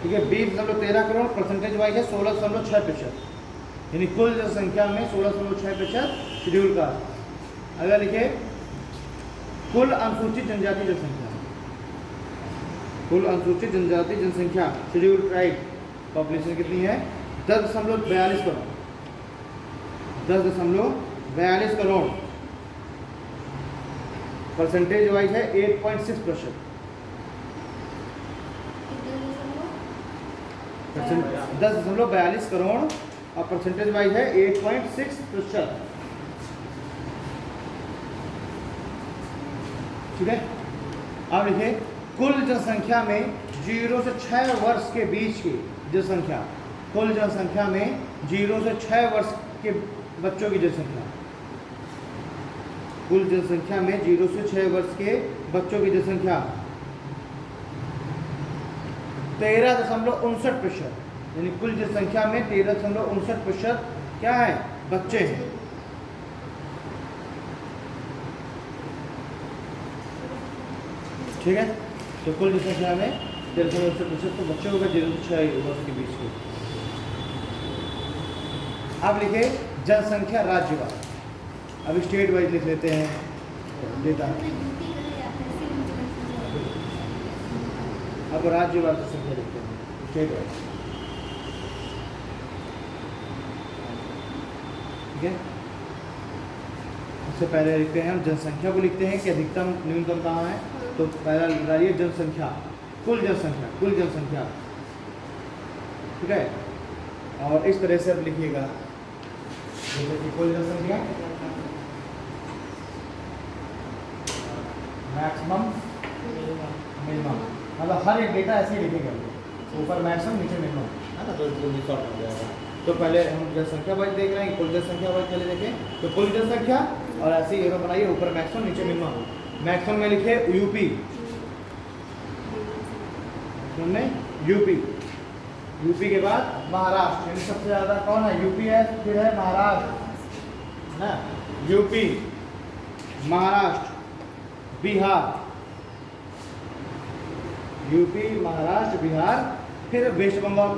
ठीक है, 20.13 करोड़, परसेंटेज वाइज है 16.6%, यानी कुल जनसंख्या में 16.6% शेड्यूल कास्ट। अगर लिखे कुल अनुसूचित जनजाति जनसंख्या, कुल अनुसूचित जनजाति जनसंख्या शेड्यूल ट्राइब पॉपुलेशन कितनी है? 10.42 करोड़, 10.42 करोड़, परसेंटेज वाइज है 8.6%। 10.42 करोड़ और परसेंटेज वाइज है 8.6%। ठीक है, अब लिखिए कुल जनसंख्या में 0 से 6 वर्ष के बीच की जनसंख्या, कुल जनसंख्या में 0 से 6 वर्ष के बच्चों की जनसंख्या, कुल जनसंख्या में 0 से 6 वर्ष के बच्चों की जनसंख्या 13.59%, यानी कुल जनसंख्या में 13.59% क्या है? बच्चे हैं। ठीक है, तो कुल जनसंख्या में 13.59% तो बच्चे हो गए 0 से 6 वर्ष के बीच के। अब लिखे जनसंख्या राज्यवार, अब स्टेट वाइज लिख लेते हैं डेटा। अब राज्यवार जनसंख्या लिखते हैं स्टेट वाइज। ठीक है, सबसे पहले लिखते हैं हम जनसंख्या को, लिखते हैं कि अधिकतम न्यूनतम कहाँ है। तो पहला डालिए जनसंख्या, कुल जनसंख्या, कुल जनसंख्या। ठीक है, और इस तरह से अब लिखिएगा जैसे कि कुल जनसंख्या मैक्सिमम मिनिमम, मतलब हर एक डेटा ऐसे ही लिखेगा, ऊपर मैक्सिमम नीचे मिनिमम, है ना, तो जल्दी सॉर्ट हो जाएगा। तो पहले हम जनसंख्या वाइज देख रहे हैं, कुल जनसंख्या वाइज पहले देखें, तो कुल जनसंख्या और ऐसे ही एरो बनाइए, ऊपर मैक्सिमम नीचे मिनिमम। मैक्सिमम में लिखे यूपी, सुनने यूपी, यूपी के बाद महाराष्ट्र, यानी सबसे ज़्यादा कौन है? यूपी है, फिर है महाराष्ट्र ना, यूपी, महाराष्ट्र, बिहार, यूपी, महाराष्ट्र, बिहार, फिर वेस्ट बंगाल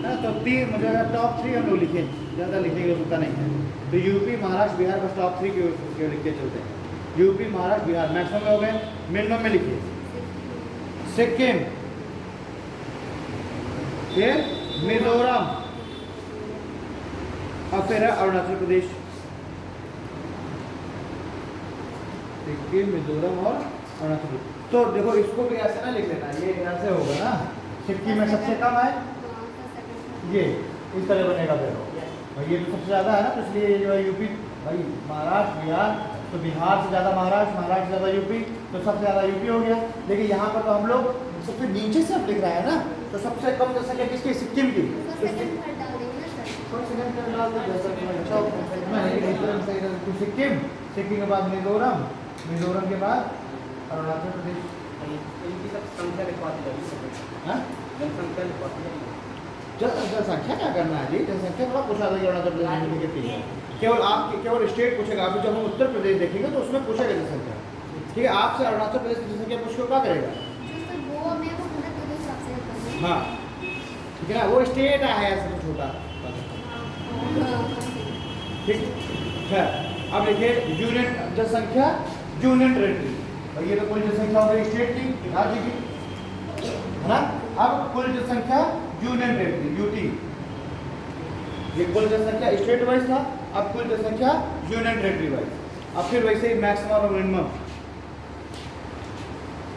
ना। तो 3 मुझे अगर टॉप 3 हम लोग लिखें, ज़्यादा लिखने की जरूरत नहीं है, तो यूपी, महाराष्ट्र, बिहार बस टॉप 3 के लिख के चलते हैं। यूपी, महाराष्ट्र, बिहार मैक्सिमम में हो गए। मिनिमम में लिखिए सिक्किम, फिर मिजोरम और फिर है अरुणाचल प्रदेश। सिक्किम, मिजोरम और अरुणाचल प्रदेश। तो देखो इसको भी ऐसे ना लिख लेना, ये ऐसे होगा ना, सिक्किम में सबसे कम है, ये इस तरह बनेगा। फिर भाई ये तो सबसे ज़्यादा है ना, तो इसलिए ये जो है यूपी, भाई महाराष्ट्र, बिहार, तो बिहार से ज़्यादा महाराष्ट्र, महाराष्ट्र से ज़्यादा यूपी, तो सबसे ज़्यादा यूपी हो गया। लेकिन यहाँ पर तो हम लोग सबसे नीचे से अब लिख रहे हैं ना, तो सबसे कम जनसंख्या किसकी? सिक्किम की। सिक्किम, सिक्किम के बाद मिजोरम, मिजोरम के बाद अरुणाचल प्रदेश। जनसंख्या क्या करना है जी? जनसंख्या थोड़ा पूछा था अरुणाचल प्रदेश में कितनी है, केवल आप केवल स्टेट पूछेगा। अभी जब हम उत्तर प्रदेश देखेंगे तो उसमें पूछेगा जनसंख्या। ठीक है, आपसे अरुणाचल प्रदेश की जनसंख्या पूछ के क्या करेगा? हाँ ठीक है ना, वो स्टेट है ऐसा तो छोटा। ठीक है, अब देखिए यूनियन जनसंख्या, यूनियन टेरिटरी, और ये तो कुल जनसंख्या हो गई स्टेट की, राज्य की, है ना। अब कुल जनसंख्या यूनियन टेरिटरी, यूटी, ये कुल जनसंख्या स्टेट वाइज था, अब कुल जनसंख्या यूनियन टेरिटरी वाइज। अब फिर वैसे ही मैक्सिमम और मिनिमम,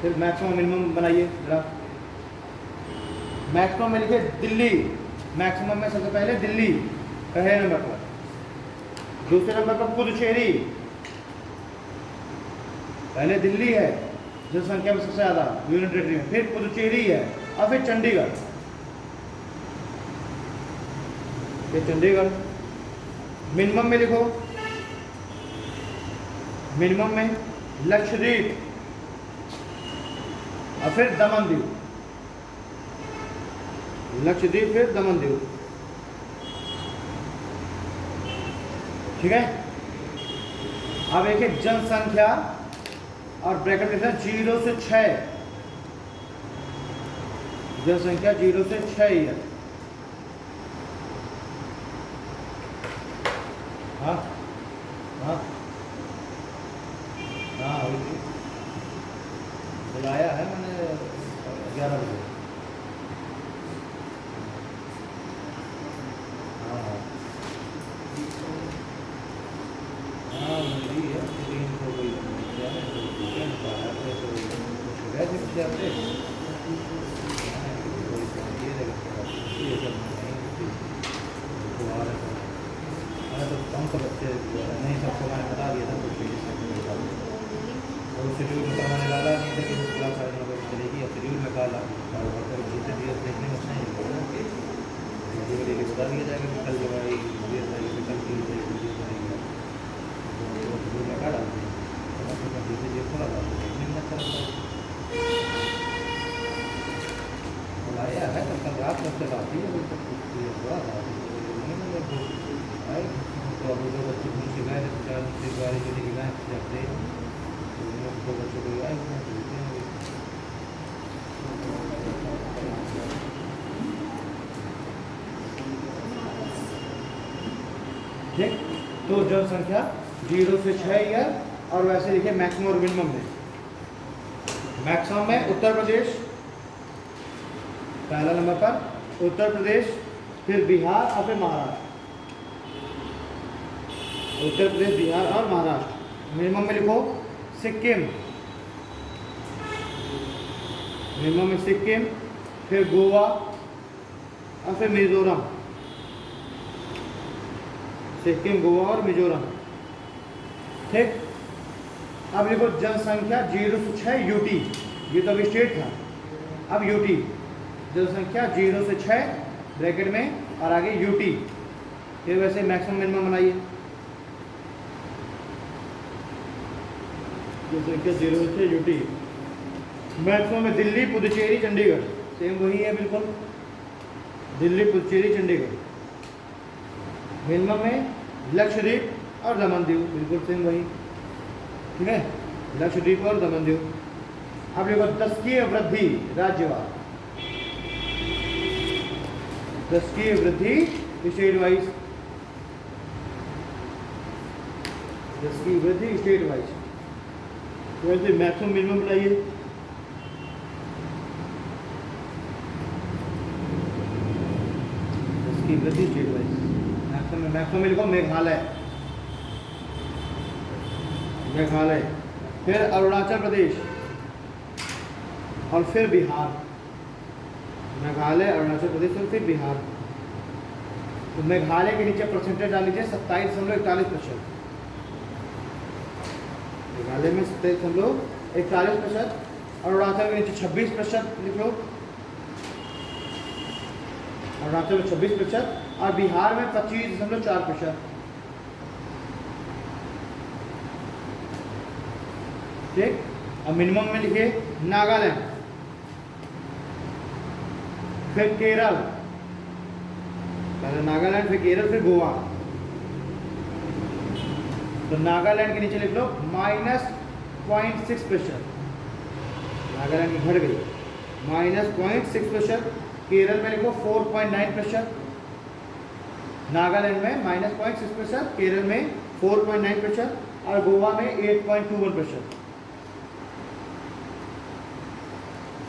फिर मैक्सिमम मिनिमम बनाइए जरा। मैक्सिमम में लिखे दिल्ली, मैक्सिमम में सबसे पहले दिल्ली पहले नंबर पर, दूसरे नंबर पर पुदुचेरी, पहले दिल्ली है जनसंख्या में सबसे ज़्यादा यूनियन टेरिटरी में, फिर पुदुचेरी है और फिर चंडीगढ़, फिर चंडीगढ़। मिनिमम में लिखो मिनिमम में लक्षद्वीप और फिर दमन दीव, लक्षद्वीप फिर दमन दीव। ठीक है। अब एक है जनसंख्या और ब्रैकेट में 0 से 6, जनसंख्या 0 से 6 ईयर। हाँ हाँ हाँ बुलाया है मैंने 11 बजे। हाँ हाँ हाँ मेरी है, मेरी इनको कोई क्या है तो क्या पाया तो गए थे पीछे आपसे ये सब तो कम तो बच्चे नहीं, सबको मैंने बता दिया था कुछ और शेड्यूल में मैंने डाला नहीं था कि क्लास 9:30 बजे चलेगी, और शेड्यूल में डाला और जितने दिवस देखने में नहीं होगा कि बता दिया जाएगा कि कल जो है दिवस आएगी तो कल की दिवस आएगी, तो शेड्यूल में क्या डालते हैं जैसे ये थोड़ा सा देखने में अच्छा लगता है। बुलाया है तो कल रात में से बात ही है थोड़ा सा तो अभी दो बच्चे मुझसे गए थे, 4 बच्चे गाड़ी जो लेके गए जाते दो बच्चों को आए ठीक। तो जनसंख्या 0 से 6 ईयर, और वैसे लिखे मैक्सिमम और मिनिमम में। मैक्सिमम में उत्तर प्रदेश पहला नंबर पर, उत्तर प्रदेश, फिर बिहार और फिर महाराष्ट्र। उत्तर प्रदेश, बिहार और महाराष्ट्र। मिनिमम में लिखो सिक्किम, मिनिमम में सिक्किम, फिर गोवा और फिर मिजोरम। सिक्किम, गोवा और मिजोरम। ठीक। अब लिखो जनसंख्या 0 से 6 यूटी, ये तो अभी स्टेट था, अब यूटी। जनसंख्या 0 से 6 ब्रैकेट में और आगे यूटी। फिर वैसे मैक्सिमम मिनिमम बनाइए। जनसंख्या 0 से 6 यूटी। मैक्सिमम में दिल्ली, पुदुचेरी, चंडीगढ़, सेम वही है बिल्कुल, दिल्ली, पुदुचेरी, चंडीगढ़। मिनिमम में लक्षद्वीप और दमन दीव, बिल्कुल सेम वही। ठीक है, लक्षद्वीप और दमन दीव। अब देखो 10 की वृद्धि राज्यवार, 10 की वृद्धि स्टेट वाइज, 10 की वृद्धि स्टेट वाइज। वैसे मैक्सिमम मिनिमम बनाइए। इसकी वृद्धि स्टेट वाइज। मैक्सिमम में लिखो मेघालय, मेघालय, फिर अरुणाचल प्रदेश और फिर बिहार। मेघालय, अरुणाचल प्रदेश और फिर बिहार। तो मेघालय के नीचे परसेंटेज डाल लीजिए 27.41%। मेघालय में 27.41%, अरुणाचल के नीचे 26% लिख लो, अरुणाचल में 26% और बिहार में 25.4%। ठीक। अब मिनिमम में लिखिए नागालैंड, फिर केरल, पहले नागालैंड, फिर केरल, फिर गोवा। तो नागालैंड के नीचे लिख लो -0.6%, नागालैंड की घट गई, -0.6%। केरल में लिखो 4.9%, नागालैंड में -0.6%, केरल में 4.9% और गोवा में 8.21%,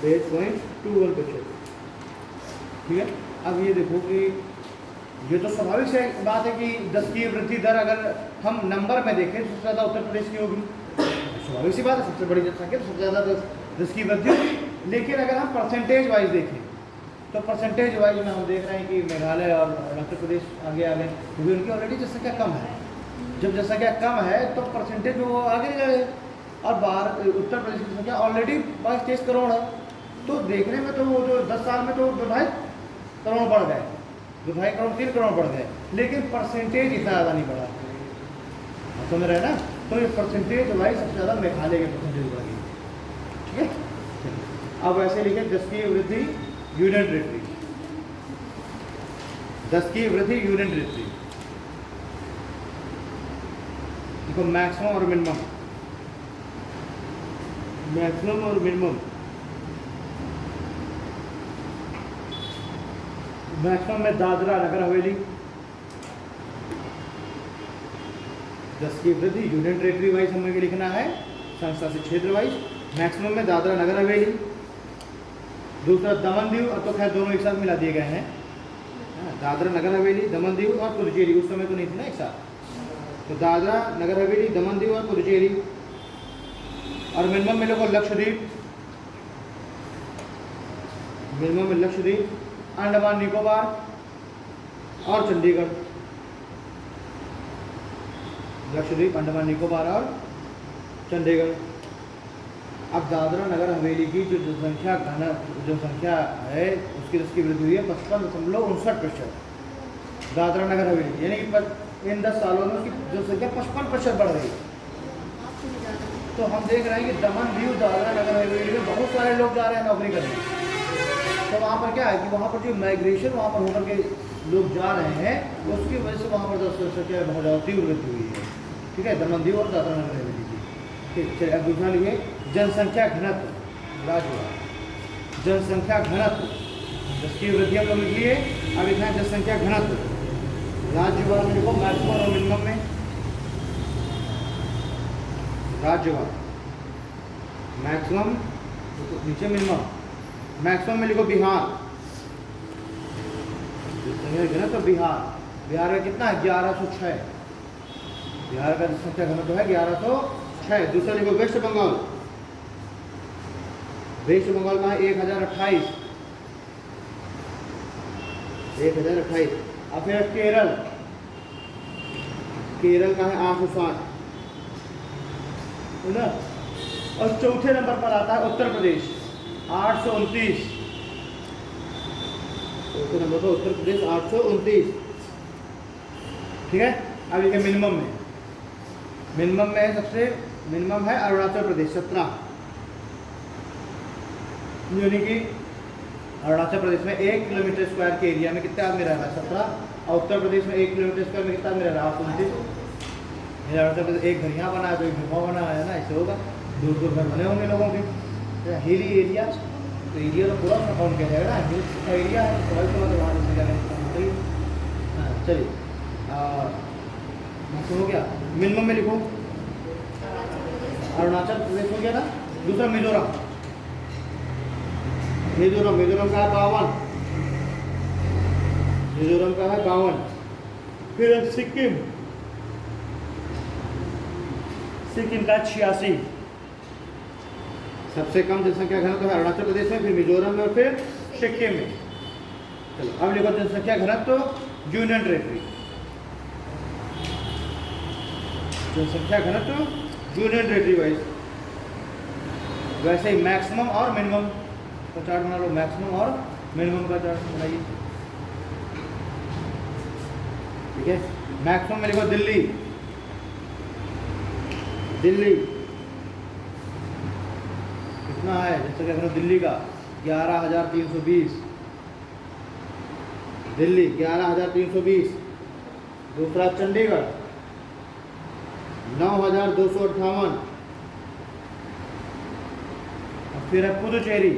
8.21%। ठीक है। अब ये देखो कि ये तो स्वाभाविक सी बात है कि 10 की वृद्धि दर अगर हम नंबर में देखें तो सबसे ज़्यादा उत्तर प्रदेश की होगी, स्वाभाविक सी बात है, सबसे बड़ी जनसंख्या तो सबसे ज़्यादा 10 की वृद्धि होगी। लेकिन अगर हम परसेंटेज वाइज देखें तो परसेंटेज वाइज में हम देख रहे हैं कि मेघालय और अरुणाचल प्रदेश आगे आ गए, क्योंकि उनकी ऑलरेडी जनसंख्या कम है। जब जनसंख्या कम है तो परसेंटेज में वो आगे गए, और बाहर उत्तर प्रदेश की संख्या ऑलरेडी 22-23 करोड़ है। तो देखने में तो वो जो 10 साल में तो 2-2.5 करोड़ बढ़ गए, 2-2.5 करोड़ 3 करोड़ बढ़ गए, लेकिन परसेंटेज इतना ज़्यादा नहीं बढ़ा। समझ रहे हैं ना। तो ये परसेंटेज वाइज सबसे ज़्यादा मेघालय के परसेंटेज बढ़ी। ठीक है, अब ऐसे लिखे 10 की वृद्धि यूनियन टेरिटरी, 10 की वृद्धि यूनियन टेरिटरी। देखो मैक्सिमम और मिनिमम, मैक्सिमम और मिनिमम। मैक्सिमम में दादरा नगर हवेली, 10 की वृद्धि यूनियन टेरिटरी वाइज हमें लिखना है, संस्था से क्षेत्र वाइज। मैक्सिमम में दादरा नगर हवेली। दूसरा दमन दीव, अब तो खैर दोनों एक साथ मिला दिए गए हैं, दादरा नगर हवेली, दमन दीव और पुडुचेरी, उस समय तो नहीं थी ना एक साथ, तो दादरा नगर हवेली, दमन दीव और पुडुचेरी। और मिनिमम में लोगों लक्षद्वीप, मिनिमम में लक्षद्वीप, अंडमान निकोबार और चंडीगढ़। लक्षद्वीप, अंडमान निकोबार और चंडीगढ़। अब दादरा नगर हवेली की जो जनसंख्या है उसकी 10 की वृद्धि हुई है 55.59%। दादरा नगर हवेली यानी कि इन 10 सालों में उसकी जनसंख्या 55% बढ़ रही है। तो हम देख रहे हैं कि दमन दीव दादरा नगर हवेली में बहुत सारे लोग जा रहे हैं नौकरी करने। तो वहाँ पर क्या है कि वहाँ पर जो माइग्रेशन वहाँ पर होकर के लोग जा रहे हैं, उसकी वजह से वहाँ पर जनसंख्या बहुत ज़्यादा तीव्र वृद्धि हुई है। ठीक है, दमन दीव और दादरा नगर हवेली की। ठीक है, अब दूसरा लिए जनसंख्या घनत्व, राज्यवार जनसंख्या घनत्व, 10 की वृद्धि हम लोग लिख लिए। अब लिखना है जनसंख्या घनत्व राज्यवार में, लिखो मैक्सिमम और मिनिमम में। राज्यवार मैक्सिमम, नीचे मिनिमम। मैक्सिमम में लिखो बिहार, घनत्व बिहार, बिहार का कितना है 1106, बिहार का जनसंख्या घनत्व है 1106। दूसरा लिखो वेस्ट बंगाल, वेस्ट बंगाल का है 1028, 1028। अब फिर केरल, केरल का है 860, है ना। और चौथे नंबर पर आता है उत्तर प्रदेश 829, चौथे नंबर पर उत्तर प्रदेश 829। ठीक है, अब लिखे मिनिमम में, मिनिमम में सबसे मिनिमम है अरुणाचल प्रदेश 17, यानी कि अरुणाचल प्रदेश में 1 किलोमीटर स्क्वायर के एरिया में कितने आदमी रह रहा है 17, और उत्तर प्रदेश में 1 किलोमीटर स्क्वायर में कितना आदमी रह रहा है 29। अरुणाचल प्रदेश एक घर यहाँ बना है तो एक गुफा बना है ना, ऐसे होगा, दूर दूर घर बने होंगे लोगों के। हिली एरिया, तो एरिया तो पूरा काउंट किया जाएगा ना, हिल्स का एरिया है तो वहाँ से जाएगा। हाँ चलिए, हो गया। मिनिमम में लिखो अरुणाचल प्रदेश हो गया ना। दूसरा मिजोरम, मिजोरम, मिजोरम का है 52, मिजोरम का है 52। फिर सिक्किम, सिक्किम का 86, सबसे कम जनसंख्या घनत्व है अरुणाचल प्रदेश में, फिर मिजोरम में और फिर सिक्किम में। चलो अब लिखो जनसंख्या घनत्व यूनियन टेरिटरी, जनसंख्या घनत्व यूनियन टेरिटरी वाइज। वैसे ही मैक्सिमम और मिनिमम का चार्ट बना लो, मैक्सिमम और मिनिमम का चार्ट बनाइए। ठीक है, मैक्सिमम में लिखो दिल्ली, दिल्ली कितना है जनसंख्या घनत्व दिल्ली का 11,320, दिल्ली 11,320। दूसरा चंडीगढ़ 9,258। फिर है पुडुचेरी,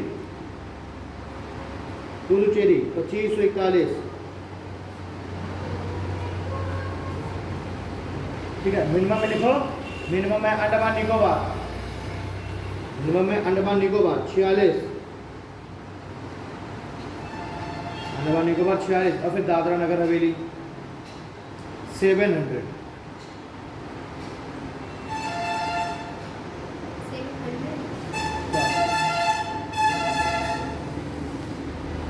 पुडुचेरी 2,541। ठीक है, मिनिमम में लिखो, मिनिमम है अंडमान निकोबार, मिनिमम में अंडमान निकोबार 46, अंडमान निकोबार 46। और फिर दादरा नगर हवेली 700।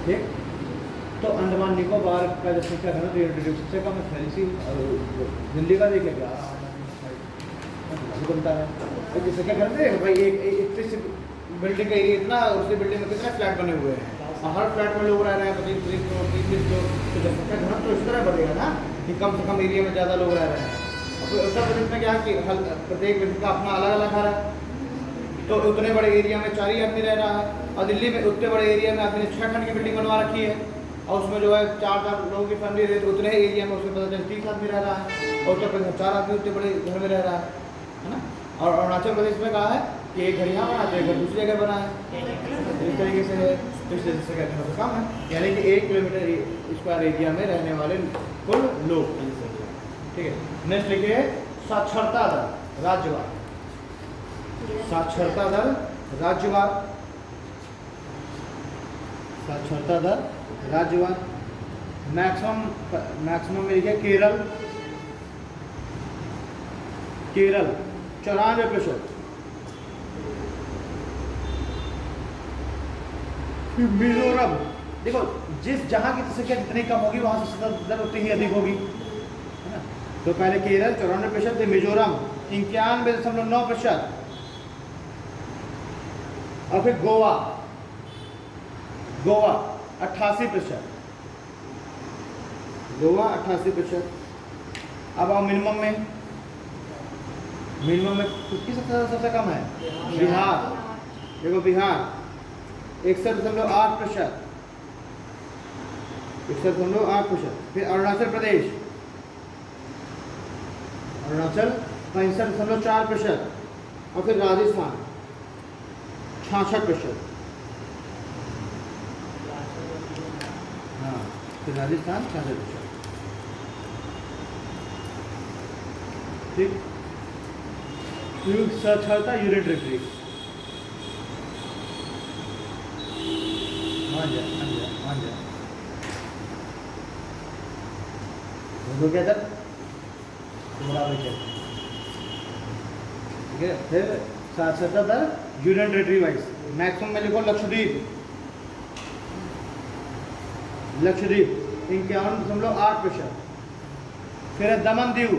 ठीक, तो अंडमान निकोबार का जनसंख्या घनत्व सबसे कम है 46। दिल्ली का देखिए क्या बनता है, तो जनसंख्या घनत्व भाई एक बिल्डिंग का एरिया इतना, उसकी बिल्डिंग में कितने फ्लैट बने हुए हैं, और हर फ्लैट में लोग रह रहे हैं 25-30 फ्लोर, 30 फ्लोर, तो जनसंख्या घनत्व तो इस तरह बढ़ेगा ना कि कम से कम एरिया में ज़्यादा लोग रह रहे हैं। उत्तर प्रदेश में क्या है कि प्रत्येक व्यक्ति का अपना अलग अलग घर है, तो उतने बड़े एरिया में 4 ही आदमी रह रहा है। और दिल्ली में उतने बड़े एरिया में आदमी ने 6 खंड की बिल्डिंग बनवा रखी है, और उसमें जो है 4 लोगों की फैमिली रहती है, उतने ही एरिया में उसमें पता चल 30 आदमी रह रहा है। और उत्तर प्रदेश में 4 आदमी उतने बड़े घर में रह रहा है ना। और अरुणाचल प्रदेश में कहा है कि एक घर यहाँ बना तो एक घर दूसरी जगह बना है, इस तरीके से है। तो इस तरीके से कहने का काम है, यानी कि 1 किलोमीटर स्क्वायर एरिया में रहने वाले कुल लोग, ठीक है। नेक्स्ट लिखिए साक्षरता दर राज्यवार। साक्षरता दर राज्यवार, साक्षरता दर राज्यवार। मैक्सिमम में लिखिए केरल, केरल 94%। मिजोरम, देखो जिस जहाँ की संख्या जितनी कम होगी वहाँ से दर उतनी ही अधिक होगी, है ना। तो पहले केरल 94%, मिजोरम 91.9%, और फिर गोवा 88%, गोवा 88%। अब आओ मिनिमम में किसकी सबसे कम है? बिहार, देखो बिहार 61.8%, 61.8%। फिर अरुणाचल प्रदेश, अरुणाचल 65.4%, और फिर राजस्थान 66%। हाँ, फिर राजस्थान 66%, ठीक। साक्षरता यूनिट टेरिटरी, क्या सर बराबर है, ठीक है। फिर साक्षरता दर यूनियन टेरिटरी वाइज, मैक्सिमम में लिखो लक्षद्वीप, लक्षद्वीप 51.8%। फिर है दमन दीव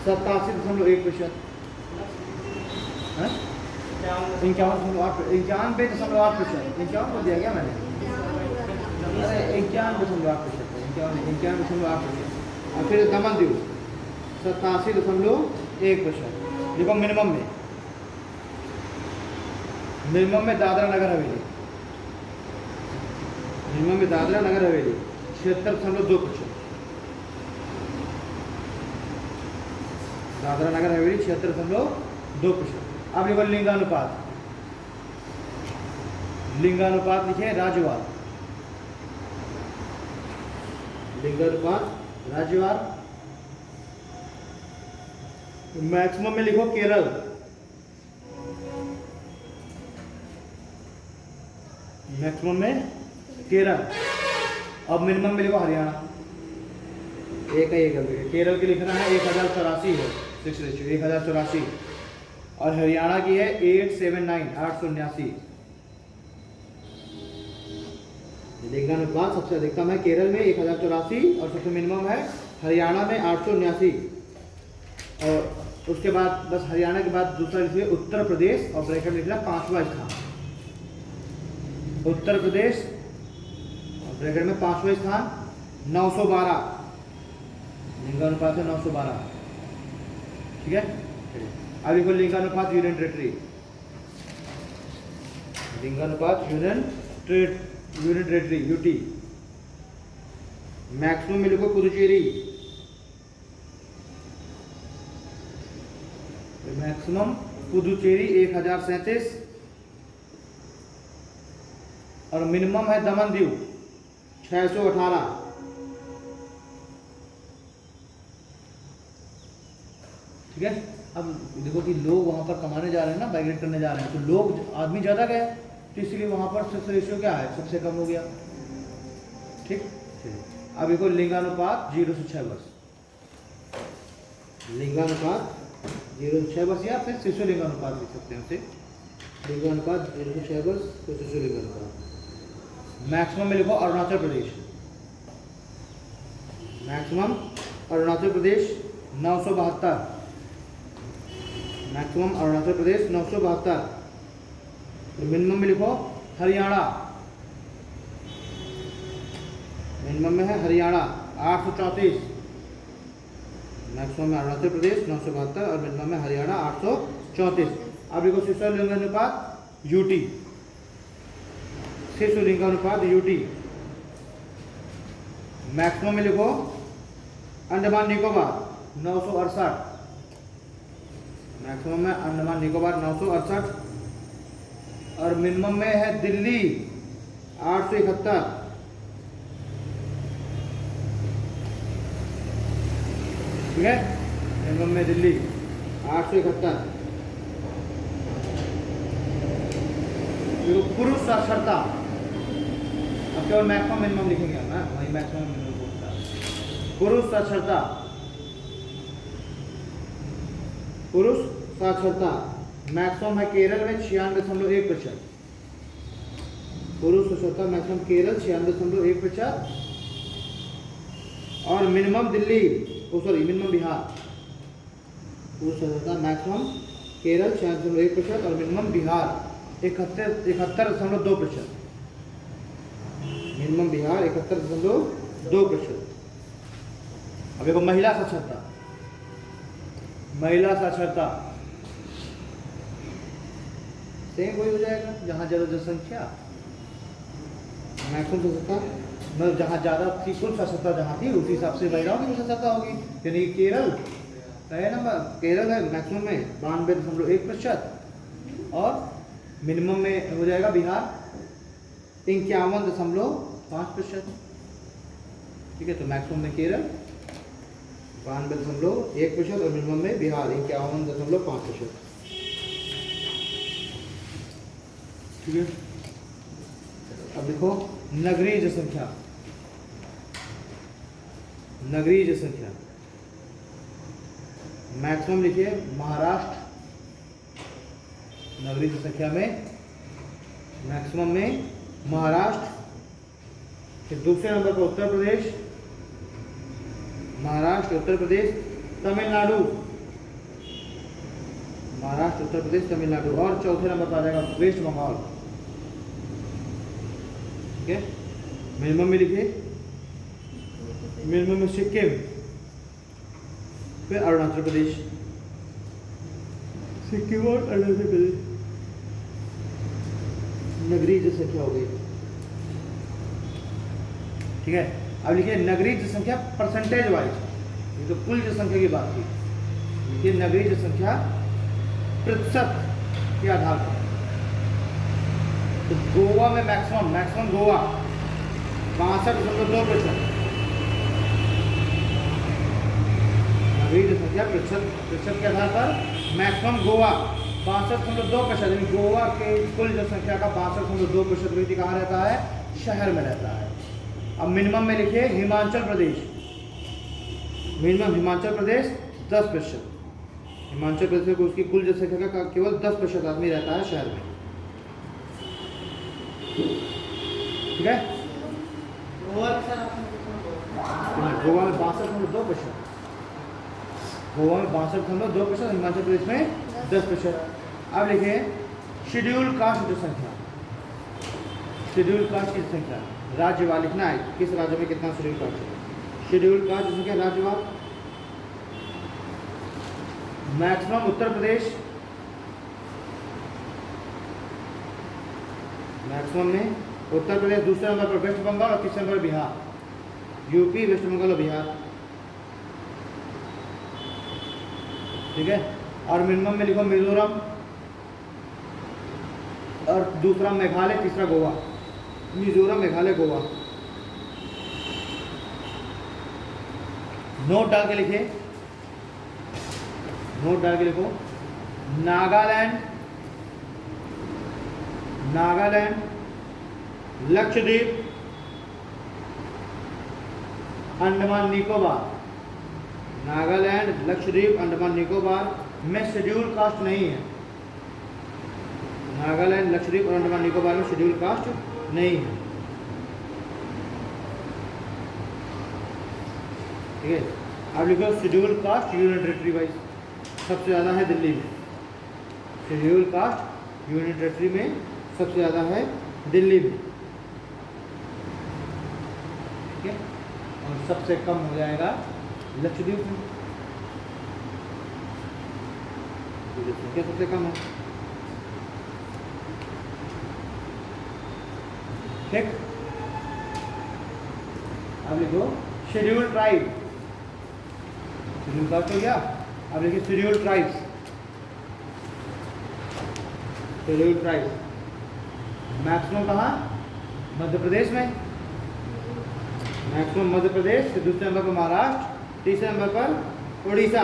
87.1%, 91.8%, 51 को दिया गया मैंने, अरे 91.8%, 91.8%। और फिर दमन दीव 87.1%। देखो मिनिमम में दादरा नगर हवेली, मिनिमम में दादरा नगर हवेली 76.2%, दादरा नगर हवेली 76.2%। अब देखो लिंगानुपात, लिंगानुपात लिखे राज्यवार, लिंगानुपात राज्यवार। मैक्सिमम में लिखो केरल, मैक्सिमम में केरल। अब मिनिमम में लिखो हरियाणा, एक केरल की लिखना है 1084 है, 1084, और हरियाणा की है 879। लिंगानुपात सबसे अधिकतम है केरल में 1084, और सबसे मिनिमम है हरियाणा में 879। और उसके बाद बस हरियाणा के बाद दूसरा लिखिए उत्तर प्रदेश, और ब्रैकेट में लिखना 5वां स्थान, उत्तर प्रदेश, और ब्रैकेट में 5वां स्थान 912, लिंगानुपात है 912, ठीक है। अब देखो लिंगानुपात यूनियन टेरिटरी, लिंगानुपात यूनियन टेरिटरी यूटी। मैक्सिमम में लिखो पुदुचेरी, मैक्सिमम पुदुचेरी 1037, और मिनिमम है दमन दीव 618, ठीक है। अब देखो कि लोग वहाँ पर कमाने जा रहे हैं ना, माइग्रेट करने जा रहे हैं, तो लोग आदमी ज़्यादा गए, तो इसलिए वहाँ पर सेक्स रेशियो क्या है, सबसे कम हो गया, ठीक। अब देखो लिंगानुपात 0 से 6 वर्ष, लिंगानुपात 0 से 6 वर्ष, या फिर शिशु लिंगानुपात लिख सकते हैं उसे, लिंगानुपात 0 से 6 वर्ष, तो शिशु लिंगानुपात। मैक्सिमम में लिखो Arunachal Pradesh, maximum Arunachal Pradesh 972, maximum Arunachal Pradesh 972। Minimum में लिखो हरियाणा, मिनिमम में है हरियाणा 834, मैक्सिमम में अरुणाचल प्रदेश 972 और मिनिमम में हरियाणा 834। अब देखो शिशु लिंगानुपात यूटी, शिशु लिंगानुपात यूटी। मैक्सिमम में लिखो अंडमान निकोबार 968, मैक्सिमम में अंडमान निकोबार 968 और मिनिमम में है दिल्ली 871। ठीक है, मिनिमम में दिल्ली 871। पुरुष साक्षरता, अब केवल मैक्सिमम मिनिमम लिखेंगे हम, वही मैक्सिमम मिनिमम बोलता है। पुरुष साक्षरता, पुरुष साक्षरता मैक्सिमम है केरल में 96.1%। पुरुष साक्षरता मैक्सिमम केरल 96.1% और मिनिमम दिल्ली, मिनिमम बिहार। पुरुष साक्षरता मैक्सिमम केरल 96.1% और मिनिमम बिहार 71.2%। मिनिमम बिहार 71.2%। अब देखो महिला साक्षरता, महिला साक्षरता सेम वही हो जाएगा, जहाँ ज़्यादा जनसंख्या मैक्सिमम साक्षरता, मतलब जहाँ ज़्यादा थी कुल साक्षरता जहाँ थी उसी हिसाब से महिलाओं की साक्षरता होगी। यानी केरल है नंबर, केरल है मैक्सिमम में 92.1% और मिनिमम में हो जाएगा बिहार 51.5%। ठीक है, तो मैक्सिमम में केरल 92.1% और मिनिमम में बिहार 51.5%। ठीक है, अब देखो नगरीय जनसंख्या, नगरीय जनसंख्या मैक्सिमम लिखिए महाराष्ट्र, नगरीय जनसंख्या में मैक्सिमम में महाराष्ट्र, फिर दूसरे नंबर पर उत्तर प्रदेश, महाराष्ट्र उत्तर प्रदेश तमिलनाडु, महाराष्ट्र उत्तर प्रदेश तमिलनाडु और चौथे नंबर पर आ जाएगा वेस्ट बंगाल। ठीक है, मिनिमम में लिखिए, मिनिमम में सिक्किम, फिर अरुणाचल प्रदेश, सिक्किम और अरुणाचल प्रदेश नगरीय जनसंख्या हो गई। ठीक है, अब लिखिए नगरीय जनसंख्या परसेंटेज वाइज, ये तो कुल जनसंख्या की बात थी। लिखिए नगरीय जनसंख्या प्रतिशत के आधार पर। तो गोवा में मैक्सिमम, मैक्सिमम गोवा 62.2%। नगरीय जनसंख्या प्रतिशत के आधार पर मैक्सिमम गोवा 62.2%, यानी गोवा के कुल जनसंख्या का 62.2% व्यक्ति कहाँ रहता है? शहर में रहता है। अब मिनिमम में लिखिए हिमाचल प्रदेश, मिनिमम हिमाचल प्रदेश 10%। हिमाचल प्रदेश में उसकी कुल जनसंख्या का केवल 10% आदमी रहता है शहर में। ठीक है, गोवा में 62.2%, गोवा में 62.2%, हिमाचल प्रदेश में 10%। अब लिखिए शेड्यूल कास्ट जनसंख्या, शेड्यूल कास्ट की संख्या राज्यवार लिखना है, किस राज्य में कितना शेड्यूल कास्ट है। शेड्यूल कास्ट जनसंख्या राज्यवार मैक्सिमम उत्तर प्रदेश, मैक्सिमम में उत्तर प्रदेश, दूसरे नंबर पर वेस्ट बंगाल और तीसरे नंबर बिहार, यूपी, वेस्ट बंगाल और बिहार। ठीक है, और मिनिमम में लिखो मिजोरम और दूसरा मेघालय, तीसरा गोवा, मिजोरम मेघालय गोवा। नोट डाल के लिखिए, नोट डाल के लिखो नागालैंड, नागालैंड, लक्षद्वीप, अंडमान निकोबार, नागालैंड, लक्षद्वीप, अंडमान निकोबार में शेड्यूल कास्ट नहीं है। नागालैंड, लक्षद्वीप और अंडमान निकोबार में शेड्यूल कास्ट नहीं है। ठीक है, अब लिखो schedule caste union territory wise सबसे ज़्यादा है दिल्ली में, शेड्यूल कास्ट यूनियन टेरिटरी में सबसे ज़्यादा है दिल्ली में। ठीक है, और सबसे कम हो जाएगा लक्षद्वीप में। तो संख्या सबसे कम है। ठीक, अब लिखो शेड्यूल ट्राइब। शेड्यूल कास्ट हो गया, अब लिखिए schedule tribes. Schedule tribes maximum कहाँ? मध्य प्रदेश में। मैक्सिमम मध्य प्रदेश, फिर दूसरे नंबर पर महाराष्ट्र, तीसरे नंबर पर Orissa.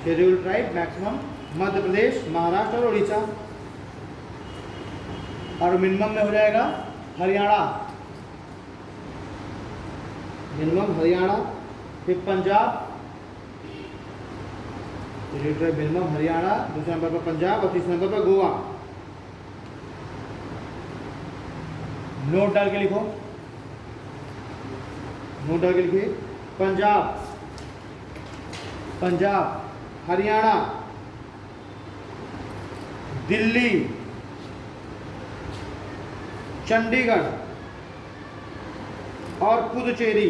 Schedule tribe maximum Madhya Pradesh, Maharashtra और उड़ीसा। और मिनिमम में हो जाएगा हरियाणा, मिनिमम हरियाणा, फिर Punjab. Schedule tribe minimum Haryana, दूसरे नंबर पर पंजाब और तीसरे नंबर पर गोवा। नोट डाल के लिखो, नोट डाल के लिखिए पंजाब, पंजाब, हरियाणा, दिल्ली, चंडीगढ़ और पुदुचेरी।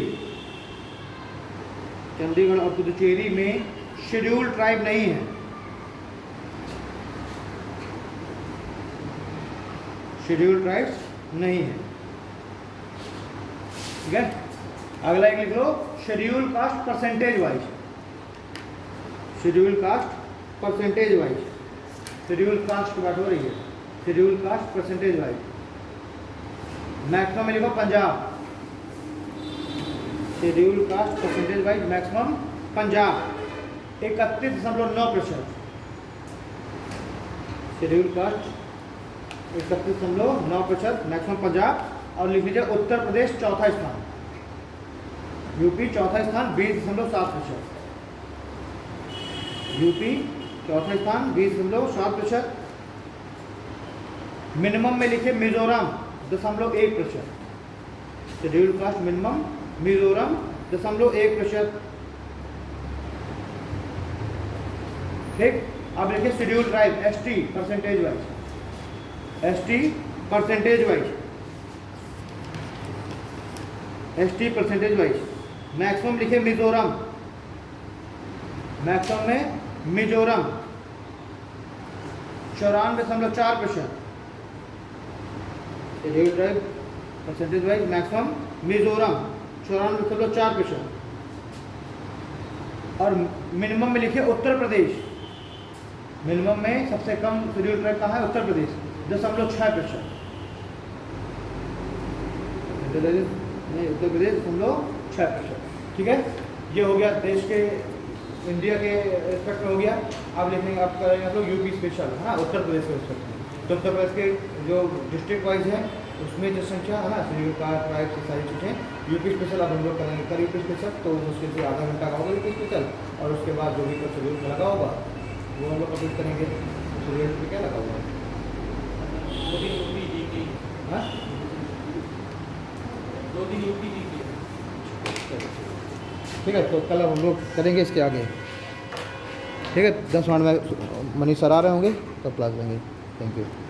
चंडीगढ़ और पुदुचेरी में शेड्यूल ट्राइब नहीं है। शेड्यूल ट्राइब्स नहीं है। ठीक है, अगला एक लिख लो schedule caste percentage wise. Schedule caste percentage wise, schedule caste की बात हो रही है। Schedule caste percentage wise maximum में लिखो Punjab. Schedule caste percentage wise maximum Punjab 31.9%। Schedule caste 31.9%, maximum Punjab. और लिख लीजिए उत्तर प्रदेश चौथा स्थान, यूपी चौथा स्थान 20.7%। यूपी चौथा स्थान 20.7%। मिनिमम में लिखिए Mizoram 0.1%। Schedule caste minimum Mizoram 0.1%। ठीक, अब लिखिए schedule tribe ST percentage wise. ST percentage wise, ST percentage wise maximum लिखिए मिजोरम, मैक्सिमम में Mizoram 94.4%। Schedule tribe percentage wise maximum Mizoram 94.4%। और मिनिमम में लिखिए उत्तर प्रदेश। मिनिमम में सबसे कम शेड्यूल ट्राइब कहाँ है? उत्तर प्रदेश 0.6%। उत्तर प्रदेश 0.6%। ठीक है, ये हो गया देश के, इंडिया के रिस्पेक्ट में हो गया। अब लिखेंगे, आप करेंगे आप लोग यूपी स्पेशल, है ना, उत्तर प्रदेश के रिस्पेक्ट में। तो उत्तर प्रदेश के जो डिस्ट्रिक्ट वाइज है उसमें जो संख्या है ना, शेड्यूल कास्ट ट्राइब से सारी चीज़ें। यूपी स्पेशल अब हम लोग करेंगे कल यूपी स्पेशल, तो मुश्किल से आधा घंटा का होगा यूपी स्पेशल। और उसके बाद जो भी कुछ शेड्यूल लगा होगा वो हम लोग कंप्लीट करेंगे। शेड्यूल पे क्या लगा हुआ है? हाँ, 2 दिन यूपी जी की। ठीक है, तो कल अब हम लोग करेंगे इसके आगे। ठीक है, 10 मिनट में मनीष सर आ रहे होंगे तब क्लास लेंगे। Thank you.